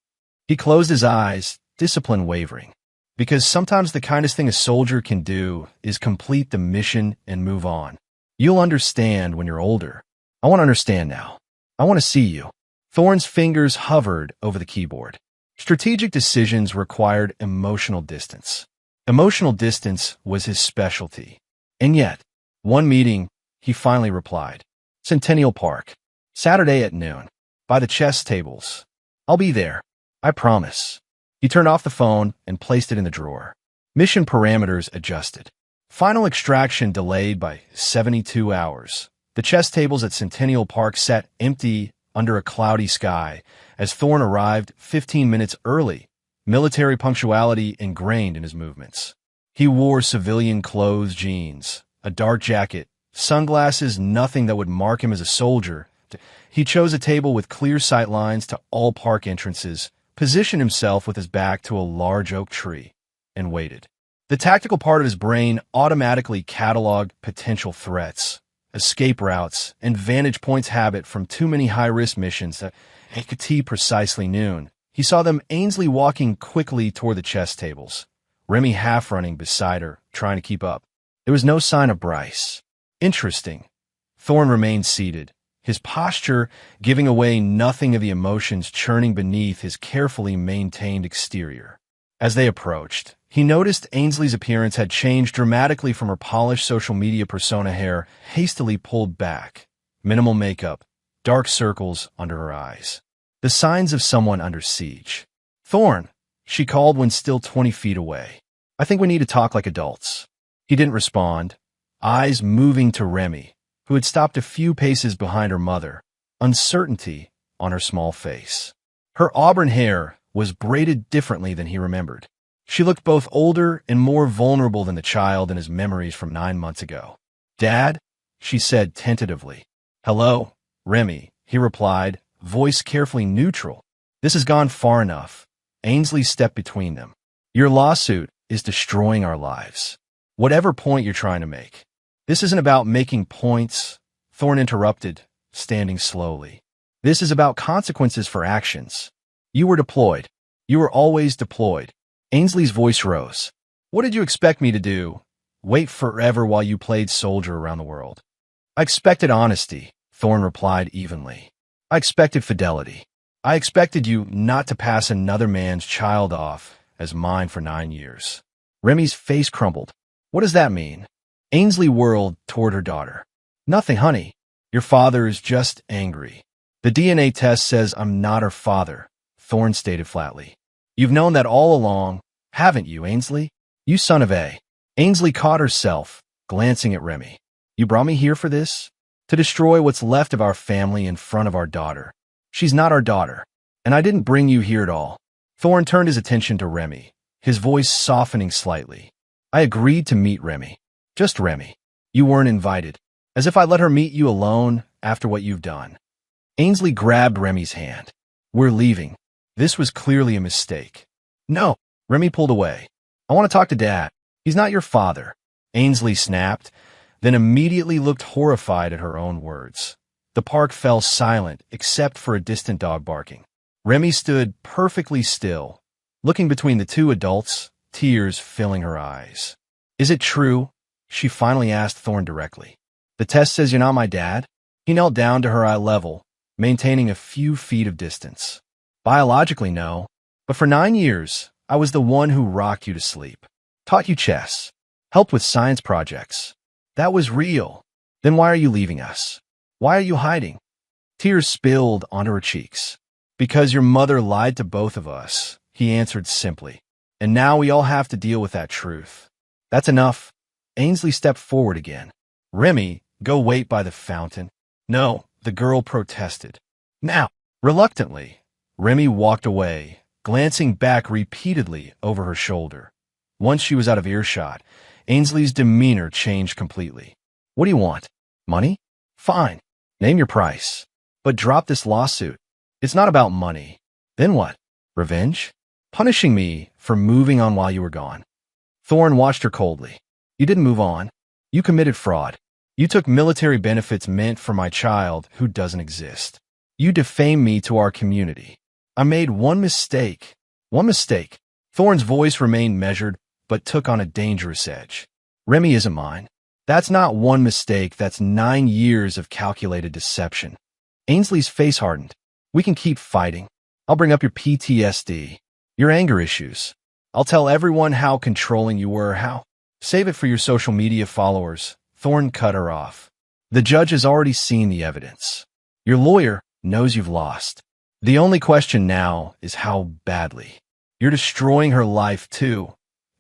He closed his eyes, discipline wavering. Because sometimes the kindest thing a soldier can do is complete the mission and move on. You'll understand when you're older. I want to understand now. I want to see you. Thorne's fingers hovered over the keyboard. Strategic decisions required emotional distance. Emotional distance was his specialty. And yet, one meeting, he finally replied. Centennial Park. Saturday at noon. By the chess tables. I'll be there. I promise. He turned off the phone and placed it in the drawer. Mission parameters adjusted. Final extraction delayed by 72 hours. The chess tables at Centennial Park sat empty under a cloudy sky as Thorne arrived 15 minutes early, military punctuality ingrained in his movements. He wore civilian clothes, jeans, a dark jacket, sunglasses, nothing that would mark him as a soldier. He chose a table with clear sight lines to all park entrances, positioned himself with his back to a large oak tree, and waited. The tactical part of his brain automatically cataloged potential threats, escape routes, and vantage points habit from too many high-risk missions at precisely noon. He saw them Ainsley walking quickly toward the chess tables, Remy half-running beside her, trying to keep up. There was no sign of Bryce. Interesting. Thorne remained seated, his posture giving away nothing of the emotions churning beneath his carefully maintained exterior. As they approached, he noticed Ainsley's appearance had changed dramatically from her polished social media persona, hair hastily pulled back, minimal makeup, dark circles under her eyes. The signs of someone under siege. Thorne, she called when still 20 feet away. I think we need to talk like adults. He didn't respond, eyes moving to Remy, who had stopped a few paces behind her mother, uncertainty on her small face. Her auburn hair was braided differently than he remembered. She looked both older and more vulnerable than the child in his memories from 9 months ago. Dad, she said tentatively. Hello, Remy, he replied, voice carefully neutral. This has gone far enough. Ainsley stepped between them. Your lawsuit is destroying our lives. Whatever point you're trying to make. This isn't about making points, Thorne interrupted, standing slowly. This is about consequences for actions. You were deployed. You were always deployed. Ainsley's voice rose. What did you expect me to do? Wait forever while you played soldier around the world? I expected honesty, Thorne replied evenly. I expected fidelity. I expected you not to pass another man's child off as mine for 9 years. Remy's face crumbled. What does that mean? Ainsley whirled toward her daughter. Nothing, honey. Your father is just angry. The DNA test says I'm not her father, Thorne stated flatly. You've known that all along, haven't you, Ainsley? You son of a. Ainsley caught herself, glancing at Remy. You brought me here for this? To destroy what's left of our family in front of our daughter. She's not our daughter. And I didn't bring you here at all. Thorne turned his attention to Remy, his voice softening slightly. I agreed to meet Remy. Just Remy. You weren't invited. As if I let her meet you alone after what you've done. Ainsley grabbed Remy's hand. We're leaving. This was clearly a mistake. No. Remy pulled away. I want to talk to Dad. He's not your father. Ainsley snapped, then immediately looked horrified at her own words. The park fell silent except for a distant dog barking. Remy stood perfectly still, looking between the two adults, tears filling her eyes. Is it true? She finally asked Thorne directly. The test says you're not my dad? He knelt down to her eye level, maintaining a few feet of distance. Biologically, no. But for 9 years, I was the one who rocked you to sleep, taught you chess, helped with science projects. That was real. Then why are you leaving us? Why are you hiding? Tears spilled onto her cheeks. Because your mother lied to both of us, he answered simply. And now we all have to deal with that truth. That's enough. Ainsley stepped forward again. Remy, go wait by the fountain. No, the girl protested. Now, reluctantly, Remy walked away, glancing back repeatedly over her shoulder. Once she was out of earshot, Ainsley's demeanor changed completely. What do you want? Money? Fine. Name your price. But drop this lawsuit. It's not about money. Then what? Revenge? Punishing me for moving on while you were gone. Thorne watched her coldly. You didn't move on. You committed fraud. You took military benefits meant for my child who doesn't exist. You defamed me to our community. I made one mistake. One mistake. Thorne's voice remained measured, but took on a dangerous edge. Remy isn't mine. That's not one mistake, that's 9 years of calculated deception. Ainsley's face hardened. We can keep fighting. I'll bring up your PTSD, your anger issues. I'll tell everyone how controlling you were, how. Save it for your social media followers. Thorne cut her off. The judge has already seen the evidence. Your lawyer knows you've lost. The only question now is how badly. You're destroying her life, too.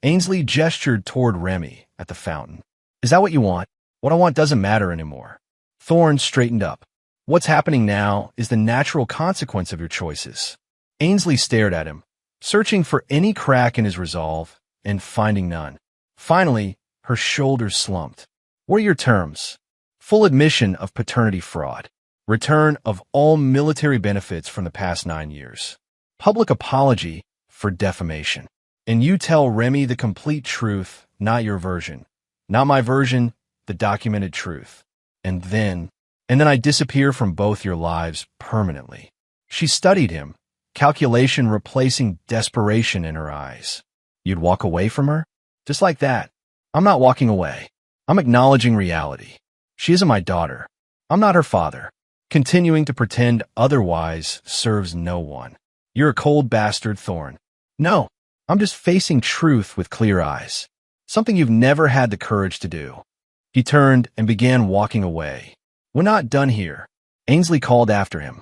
Ainsley gestured toward Remy at the fountain. Is that what you want? What I want doesn't matter anymore. Thorne straightened up. What's happening now is the natural consequence of your choices. Ainsley stared at him, searching for any crack in his resolve, and finding none. Finally, her shoulders slumped. What are your terms? Full admission of paternity fraud. Return of all military benefits from the past 9 years. Public apology for defamation. And you tell Remy the complete truth, not your version. Not my version, the documented truth. And then I disappear from both your lives permanently. She studied him, calculation replacing desperation in her eyes. You'd walk away from her? Just like that. I'm not walking away. I'm acknowledging reality. She isn't my daughter. I'm not her father. Continuing to pretend otherwise serves no one. You're a cold bastard, Thorne. No, I'm just facing truth with clear eyes. Something you've never had the courage to do. He turned and began walking away. We're not done here. Ainsley called after him.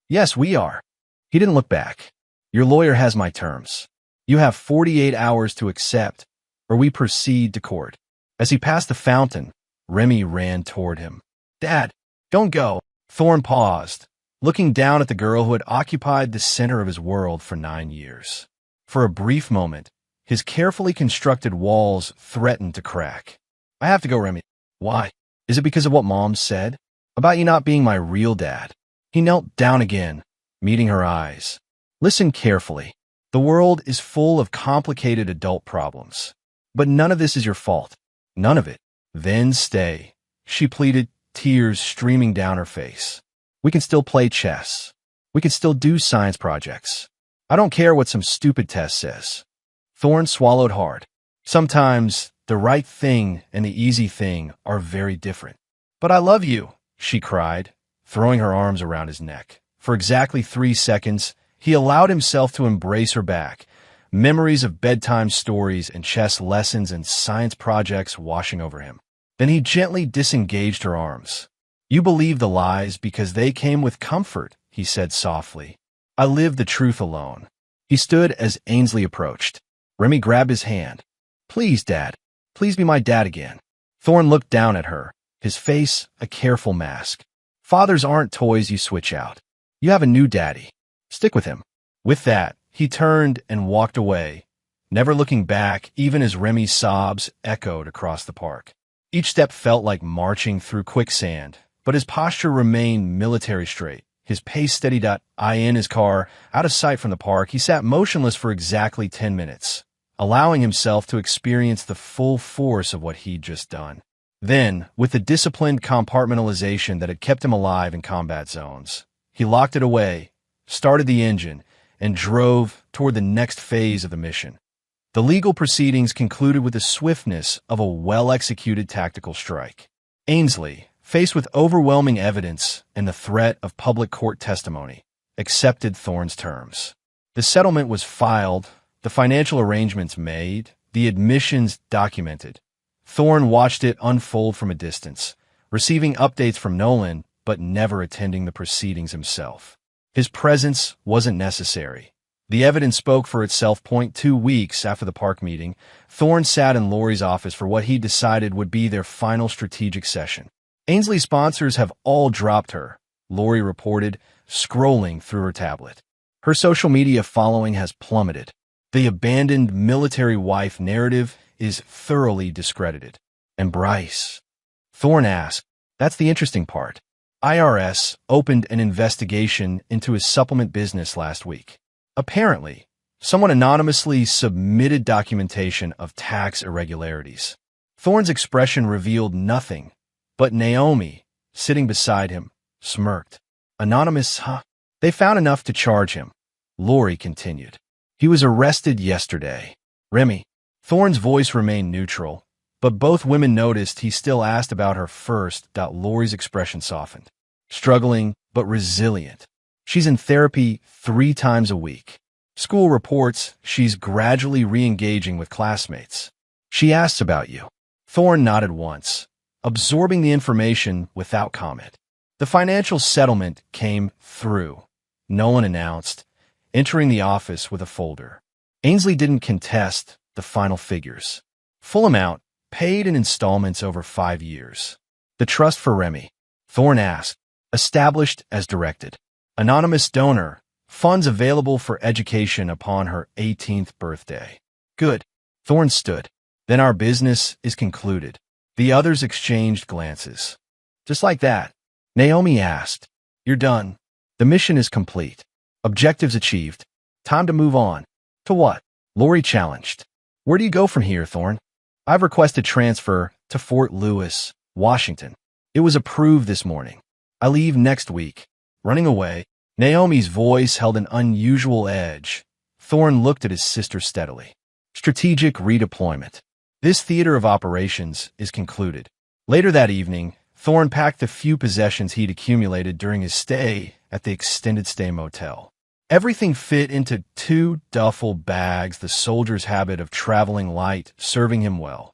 Yes, we are. He didn't look back. Your lawyer has my terms. You have 48 hours to accept, or we proceed to court. As he passed the fountain, Remy ran toward him. Dad, don't go. Thorne paused, looking down at the girl who had occupied the center of his world for 9 years. For a brief moment, his carefully constructed walls threatened to crack. I have to go, Remy. Why? Is it because of what Mom said? About you not being my real dad? He knelt down again, meeting her eyes. Listen carefully. The world is full of complicated adult problems. But none of this is your fault. None of it. Then stay, she pleaded, tears streaming down her face. We can still play chess. We can still do science projects. I don't care what some stupid test says. Thorne swallowed hard. Sometimes the right thing and the easy thing are very different. But I love you, she cried, throwing her arms around his neck. For exactly 3 seconds, he allowed himself to embrace her back, memories of bedtime stories and chess lessons and science projects washing over him. Then he gently disengaged her arms. You believe the lies because they came with comfort, he said softly. I live the truth alone. He stood as Ainsley approached. Remy grabbed his hand. Please, Dad. Please be my dad again. Thorne looked down at her, his face a careful mask. Fathers aren't toys you switch out. You have a new daddy. Stick with him. With that, he turned and walked away, never looking back even as Remy's sobs echoed across the park. Each step felt like marching through quicksand, but his posture remained military straight. His pace steadied. In his car, out of sight from the park, he sat motionless for exactly 10 minutes, allowing himself to experience the full force of what he'd just done. Then, with the disciplined compartmentalization that had kept him alive in combat zones, he locked it away, started the engine, and drove toward the next phase of the mission. The legal proceedings concluded with the swiftness of a well-executed tactical strike. Ainsley, faced with overwhelming evidence and the threat of public court testimony, accepted Thorne's terms. The settlement was filed, the financial arrangements made, the admissions documented. Thorne watched it unfold from a distance, receiving updates from Nolan, but never attending the proceedings himself. His presence wasn't necessary. The evidence spoke for itself. 2 weeks after the park meeting, Thorne sat in Lori's office for what he decided would be their final strategic session. Ainsley's sponsors have all dropped her, Lori reported, scrolling through her tablet. Her social media following has plummeted. The abandoned military wife narrative is thoroughly discredited. And Bryce? Thorne asked. That's the interesting part. IRS opened an investigation into his supplement business last week. Apparently, someone anonymously submitted documentation of tax irregularities. Thorne's expression revealed nothing, but Naomi, sitting beside him, smirked. Anonymous, huh? They found enough to charge him. Lori continued. He was arrested yesterday. Remy. Thorne's voice remained neutral, but both women noticed he still asked about her first. Lori's expression softened. Struggling, but resilient. She's in therapy 3 times a week. School reports she's gradually re-engaging with classmates. She asks about you. Thorne nodded once, absorbing the information without comment. The financial settlement came through, Nolan announced, entering the office with a folder. Ainsley didn't contest the final figures. Full amount, paid in installments over 5 years. The trust for Remy, Thorne asked, established as directed. Anonymous donor, funds available for education upon her 18th birthday. Good. Thorne stood. Then our business is concluded. The others exchanged glances. Just like that, Naomi asked, You're done. The mission is complete. Objectives achieved. Time to move on. To what? Lori challenged. Where do you go from here, Thorne? I've requested transfer to Fort Lewis, Washington. It was approved this morning. I leave next week. Running away. Naomi's voice held an unusual edge. Thorne looked at his sister steadily. Strategic redeployment. This theater of operations is concluded. Later that evening, Thorne packed the few possessions he'd accumulated during his stay at the extended stay motel. Everything fit into 2 duffel bags, the soldier's habit of traveling light serving him well.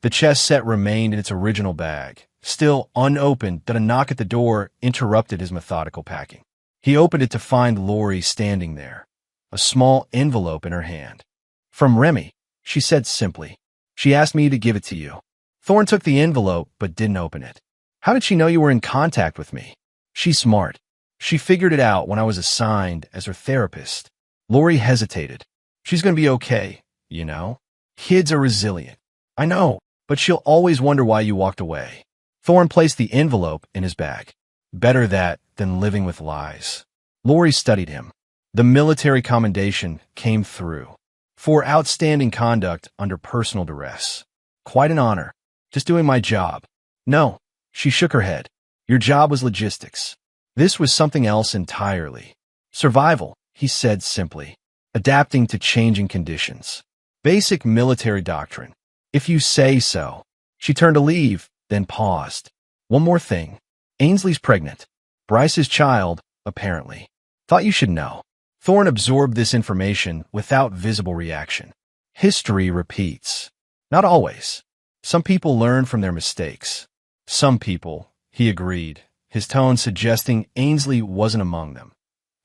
The chess set remained in its original bag, still unopened, that a knock at the door interrupted his methodical packing. He opened it to find Lori standing there, a small envelope in her hand. From Remy, she said simply. She asked me to give it to you. Thorne took the envelope but didn't open it. How did she know you were in contact with me? She's smart. She figured it out when I was assigned as her therapist. Lori hesitated. She's going to be okay, you know? Kids are resilient. I know, but she'll always wonder why you walked away. Thorne placed the envelope in his bag. Better that than living with lies. Lori studied him. The military commendation came through. For outstanding conduct under personal duress. Quite an honor. Just doing my job. No, she shook her head. Your job was logistics. This was something else entirely. Survival, he said simply, adapting to changing conditions. Basic military doctrine. If you say so. She turned to leave, then paused. One more thing. Ainsley's pregnant. Bryce's child, apparently. Thought you should know. Thorne absorbed this information without visible reaction. History repeats. Not always. Some people learn from their mistakes. Some people, he agreed, his tone suggesting Ainsley wasn't among them.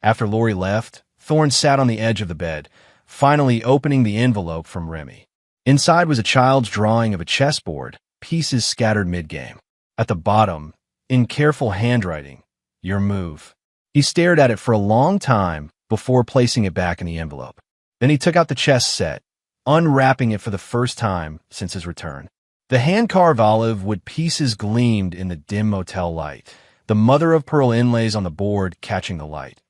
After Lori left, Thorne sat on the edge of the bed, finally opening the envelope from Remy. Inside was a child's drawing of a chessboard, pieces scattered mid-game. At the bottom, in careful handwriting, your move. He stared at it for a long time before placing it back in the envelope. Then he took out the chess set, unwrapping it for the first time since his return. The hand-carved olive wood pieces gleamed in the dim motel light, the mother-of-pearl inlays on the board catching the light.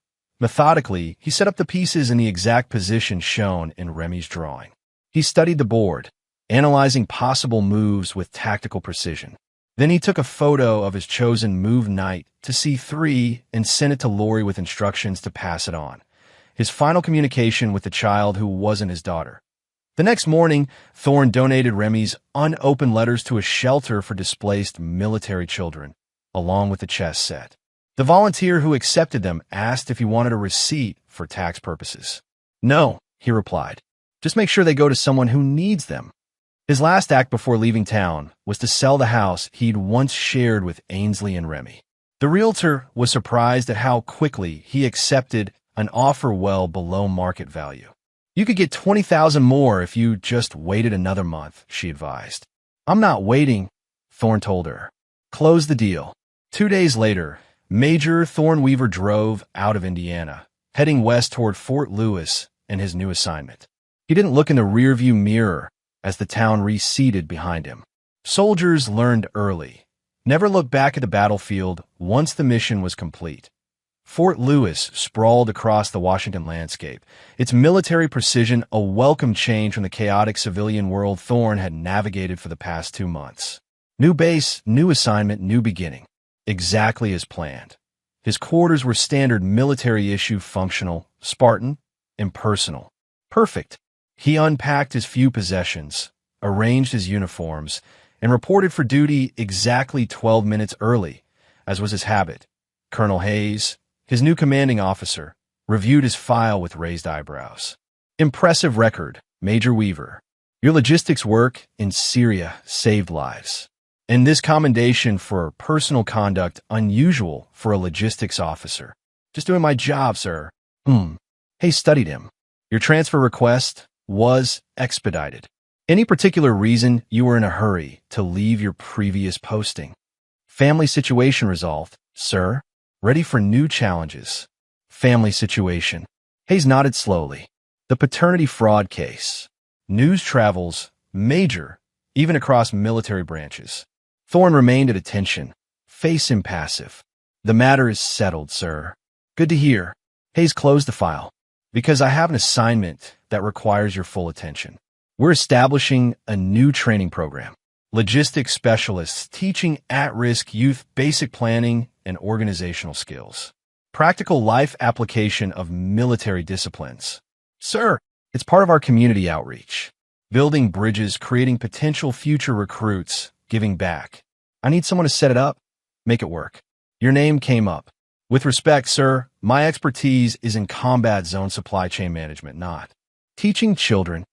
Methodically, he set up the pieces in the exact position shown in Remy's drawing. He studied the board, analyzing possible moves with tactical precision. Then he took a photo of his chosen move knight to C3 and sent it to Lori with instructions to pass it on. His final communication with the child who wasn't his daughter. The next morning, Thorne donated Remy's unopened letters to a shelter for displaced military children, along with the chess set. The volunteer who accepted them asked if he wanted a receipt for tax purposes. No, he replied. Just make sure they go to someone who needs them. His last act before leaving town was to sell the house he'd once shared with Ainsley and Remy. The realtor was surprised at how quickly he accepted an offer well below market value. You could get $20,000 more if you just waited another month, she advised. I'm not waiting, Thorne told her. Close the deal. 2 days later, Major Thorne Weaver drove out of Indiana, heading west toward Fort Lewis and his new assignment. He didn't look in the rearview mirror as the town receded behind him. Soldiers learned early. Never look back at the battlefield once the mission was complete. Fort Lewis sprawled across the Washington landscape, its military precision a welcome change from the chaotic civilian world Thorne had navigated for the past 2 months. New base, new assignment, new beginning. Exactly as planned. His quarters were standard military issue, functional, Spartan, impersonal. Perfect. He unpacked his few possessions, arranged his uniforms, and reported for duty exactly 12 minutes early, as was his habit. Colonel Hayes, his new commanding officer, reviewed his file with raised eyebrows. Impressive record, Major Weaver. Your logistics work in Syria saved lives. And this commendation for personal conduct unusual for a logistics officer. Just doing my job, sir. Hayes studied him. Your transfer request was expedited. Any particular reason you were in a hurry to leave your previous posting? Family situation resolved, sir. Ready for new challenges. Family situation. Hayes nodded slowly. The paternity fraud case. News travels, major, even across military branches. Thorne remained at attention, face impassive. The matter is settled, sir. Good to hear. Hayes closed the file. Because I have an assignment that requires your full attention. We're establishing a new training program. Logistics specialists teaching at-risk youth basic planning and organizational skills. Practical life application of military disciplines. Sir, it's part of our community outreach. Building bridges, creating potential future recruits, giving back. I need someone to set it up, make it work. Your name came up. With respect, sir, my expertise is in combat zone supply chain management, not teaching children.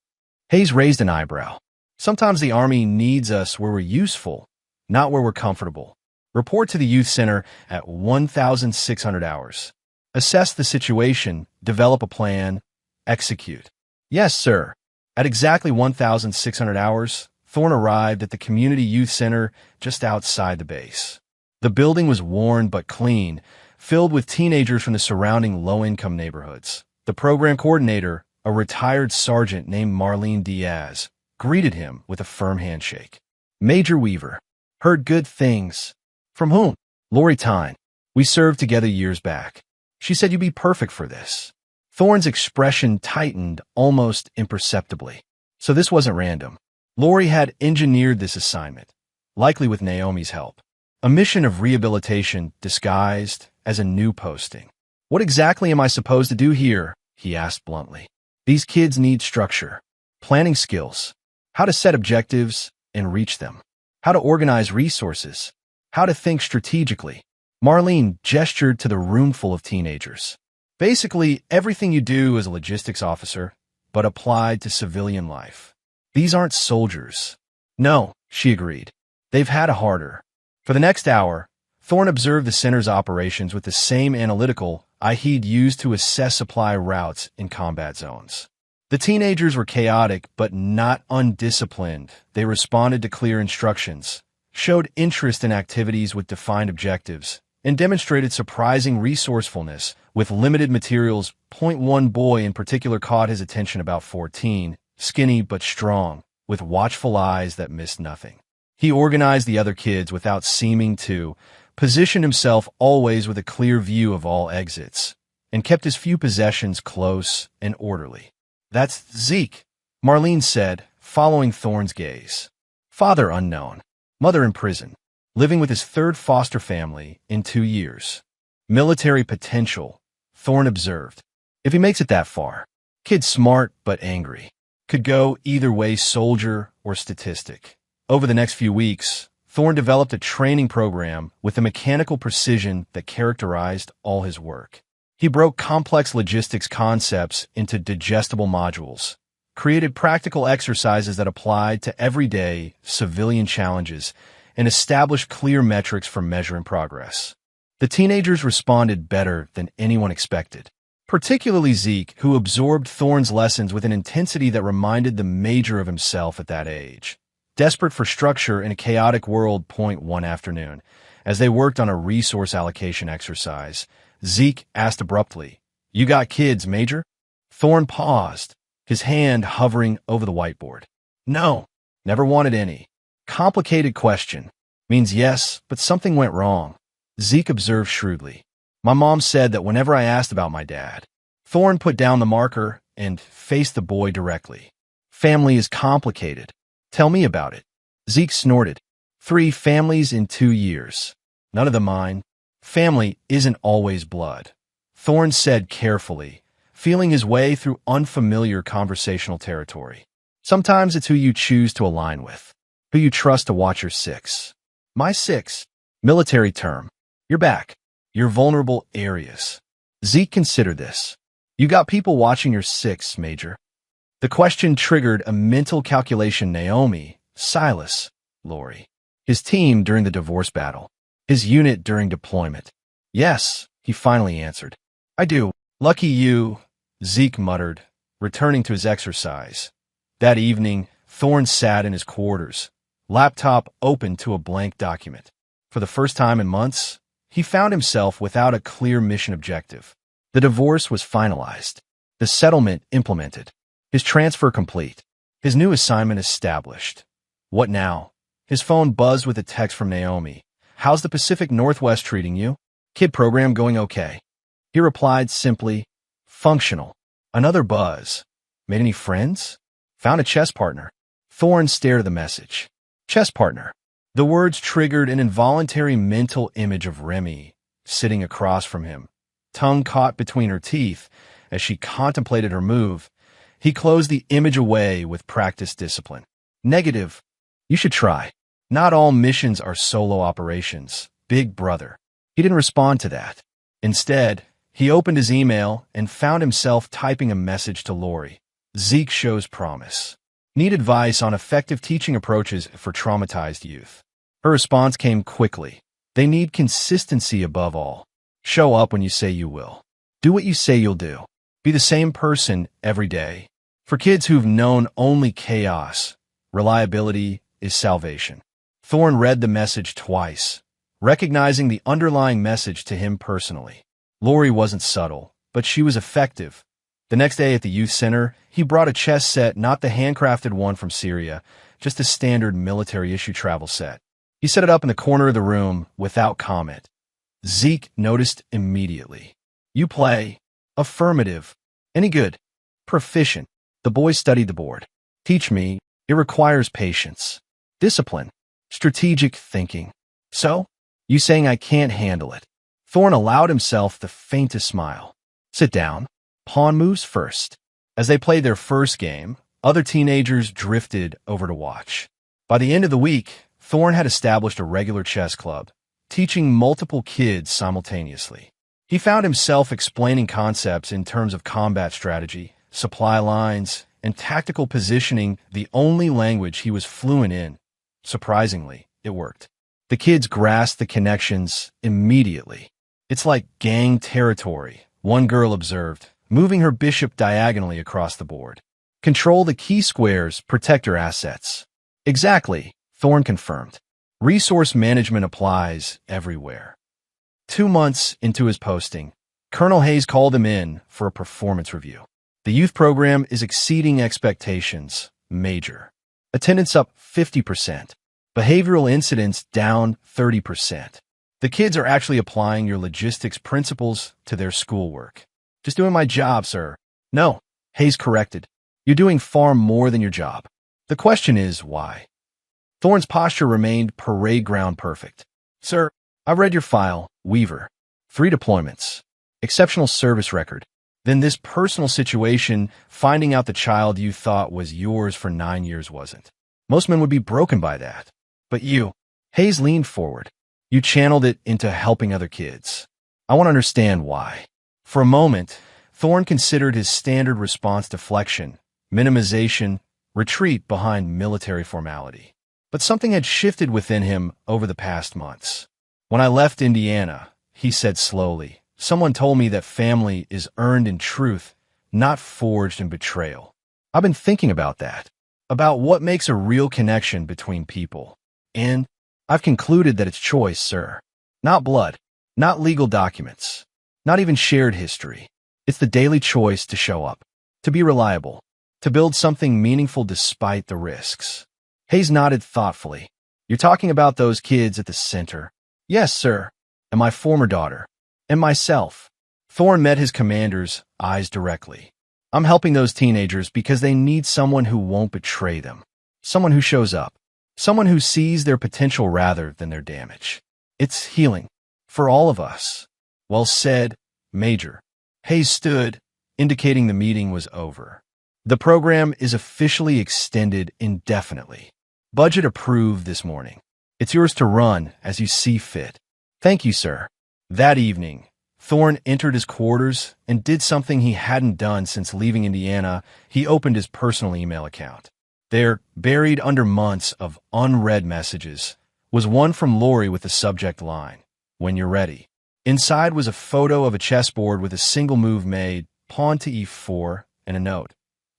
Hayes raised an eyebrow. Sometimes the Army needs us where we're useful, not where we're comfortable. Report to the youth center at 1,600 hours. Assess the situation, develop a plan, execute. Yes, sir. At exactly 1,600 hours, Thorne arrived at the Community Youth Center just outside the base. The building was worn but clean, filled with teenagers from the surrounding low-income neighborhoods. The program coordinator, a retired sergeant named Marlene Diaz, greeted him with a firm handshake. Major Weaver. Heard good things. From whom? Lori Tyne. We served together years back. She said you'd be perfect for this. Thorne's expression tightened almost imperceptibly. So this wasn't random. Lori had engineered this assignment, likely with Naomi's help. A mission of rehabilitation disguised as a new posting. "What exactly am I supposed to do here?" he asked bluntly. "These kids need structure, planning skills, how to set objectives and reach them, how to organize resources, how to think strategically." Marlene gestured to the room full of teenagers. "Basically, everything you do as a logistics officer, but applied to civilian life. These aren't soldiers." "No," she agreed. "They've had a harder." For the next hour, Thorne observed the center's operations with the same analytical eye he'd used to assess supply routes in combat zones. The teenagers were chaotic but not undisciplined. They responded to clear instructions, showed interest in activities with defined objectives, and demonstrated surprising resourcefulness with limited materials. One boy in particular caught his attention, about 14, skinny but strong, with watchful eyes that missed nothing. He organized the other kids without seeming to, positioned himself always with a clear view of all exits, and kept his few possessions close and orderly. "That's Zeke," Marlene said, following Thorne's gaze. "Father unknown, mother in prison, living with his third foster family in 2 years. Military potential," Thorne observed. "If he makes it that far. Kid smart but angry. Could go either way, soldier or statistic." Over the next few weeks, Thorne developed a training program with a mechanical precision that characterized all his work. He broke complex logistics concepts into digestible modules, created practical exercises that applied to everyday civilian challenges, and established clear metrics for measuring progress. The teenagers responded better than anyone expected, particularly Zeke, who absorbed Thorne's lessons with an intensity that reminded the Major of himself at that age. Desperate for structure in a chaotic world. One afternoon, as they worked on a resource allocation exercise, Zeke asked abruptly, "You got kids, Major?" Thorne paused, his hand hovering over the whiteboard. "No, never wanted any." "Complicated question. Means yes, but something went wrong," Zeke observed shrewdly. "My mom said that whenever I asked about my dad." Thorne put down the marker and faced the boy directly. "Family is complicated. Tell me about it." Zeke snorted. 3 families in 2 years. None of them mine. Family isn't always blood," Thorne said carefully, feeling his way through unfamiliar conversational territory. "Sometimes it's who you choose to align with, who you trust to watch your 6. My 6. Military term. Your back. Your vulnerable areas." Zeke considered this. "You got people watching your 6, Major." The question triggered a mental calculation. Naomi, Silas, Lori. His team during the divorce battle. His unit during deployment. "Yes," he finally answered. "I do." "Lucky you," Zeke muttered, returning to his exercise. That evening, Thorne sat in his quarters, laptop open to a blank document. For the first time in months, he found himself without a clear mission objective. The divorce was finalized, the settlement implemented, his transfer complete, his new assignment established. What now? His phone buzzed with a text from Naomi. "How's the Pacific Northwest treating you? Kid program going okay?" He replied simply, "Functional." Another buzz. "Made any friends? Found a chess partner." Thorne stared at the message. Chess partner. The words triggered an involuntary mental image of Remy sitting across from him, tongue caught between her teeth as she contemplated her move. He closed the image away with practiced discipline. "Negative. You should try. Not all missions are solo operations, big brother." He didn't respond to that. Instead, he opened his email and found himself typing a message to Lori. "Zeke shows promise. Need advice on effective teaching approaches for traumatized youth." Her response came quickly. "They need consistency above all. Show up when you say you will. Do what you say you'll do. Be the same person every day. For kids who've known only chaos, reliability is salvation." Thorne read the message twice, recognizing the underlying message to him personally. Lori wasn't subtle, but she was effective. The next day at the youth center, he brought a chess set, not the handcrafted one from Syria, just a standard military issue travel set. He set it up in the corner of the room without comment. Zeke noticed immediately. "You play." "Affirmative." "Any good?" "Proficient." The boy studied the board. "Teach me. It requires patience, discipline, strategic thinking." "So? You saying I can't handle it?" Thorne allowed himself the faintest smile. Sit down. Pawn moves first. As they played their first game, other teenagers drifted over to watch. By the end of the week, Thorne had established a regular chess club, teaching multiple kids simultaneously. He found himself explaining concepts in terms of combat strategy, supply lines, and tactical positioning, the only language he was fluent in. Surprisingly, it worked. The kids grasped the connections immediately. It's like gang territory, one girl observed, moving her bishop diagonally across the board. Control the key squares, protect your assets. Exactly, Thorne confirmed. Resource management applies everywhere. 2 months into his posting, Colonel Hayes called him in for a performance review. The youth program is exceeding expectations, Major. Attendance up 50%. Behavioral incidents down 30%. The kids are actually applying your logistics principles to their schoolwork. Just doing my job, sir. No, Hayes corrected. You're doing far more than your job. The question is, why? Thorne's posture remained parade ground perfect. Sir, I've read your file, Weaver. 3 deployments. Exceptional service record. Then this personal situation, finding out the child you thought was yours for 9 years wasn't. Most men would be broken by that. But you, Hayes leaned forward. You channeled it into helping other kids. I want to understand why. For a moment, Thorne considered his standard response deflection, minimization, retreat behind military formality. But something had shifted within him over the past months. When I left Indiana, he said slowly, someone told me that family is earned in truth, not forged in betrayal. I've been thinking about that, about what makes a real connection between people. And I've concluded that it's choice, sir. Not blood, not legal documents, not even shared history. It's the daily choice to show up, to be reliable, to build something meaningful despite the risks. Hayes nodded thoughtfully. You're talking about those kids at the center. Yes, sir. And my former daughter. And myself. Thorne met his commander's eyes directly. I'm helping those teenagers because they need someone who won't betray them. Someone who shows up. Someone who sees their potential rather than their damage. It's healing. For all of us. Well said, Major. Hayes stood, indicating the meeting was over. The program is officially extended indefinitely. Budget approved this morning. It's yours to run as you see fit. Thank you, sir. That evening, Thorne entered his quarters and did something he hadn't done since leaving Indiana. He opened his personal email account. There, buried under months of unread messages, was one from Lori with the subject line, "When you're ready." Inside was a photo of a chessboard with a single move made, pawn to e4, and a note.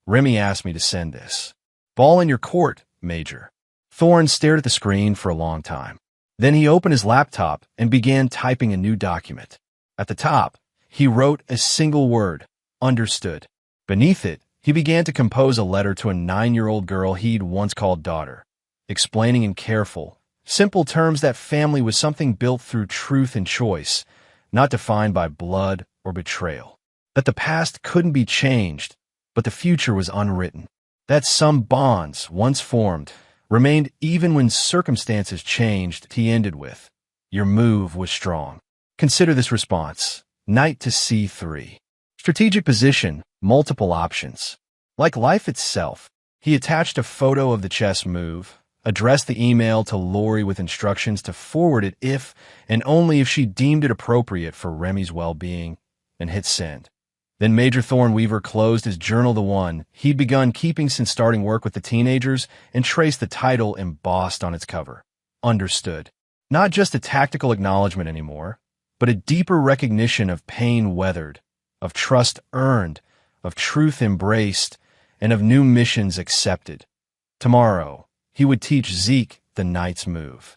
Remy asked me to send this. Ball in your court, Major. Thorne stared at the screen for a long time. Then he opened his laptop and began typing a new document. At the top, he wrote a single word, understood. Beneath it, he began to compose a letter to a 9-year-old girl he'd once called daughter, explaining in careful, simple terms that family was something built through truth and choice, not defined by blood or betrayal. That the past couldn't be changed, but the future was unwritten. That some bonds, once formed, remained even when circumstances changed. He ended with, your move was strong. Consider this response, knight to c3. Strategic position, multiple options. Like life itself, he attached a photo of the chess move, addressed the email to Lori with instructions to forward it if and only if she deemed it appropriate for Remy's well-being, and hit send. Then Major Thorne Weaver closed his journal, the one he'd begun keeping since starting work with the teenagers, and traced the title embossed on its cover. Understood. Not just a tactical acknowledgement anymore, but a deeper recognition of pain weathered, of trust earned, of truth embraced, and of new missions accepted. Tomorrow, he would teach Zeke the knight's move.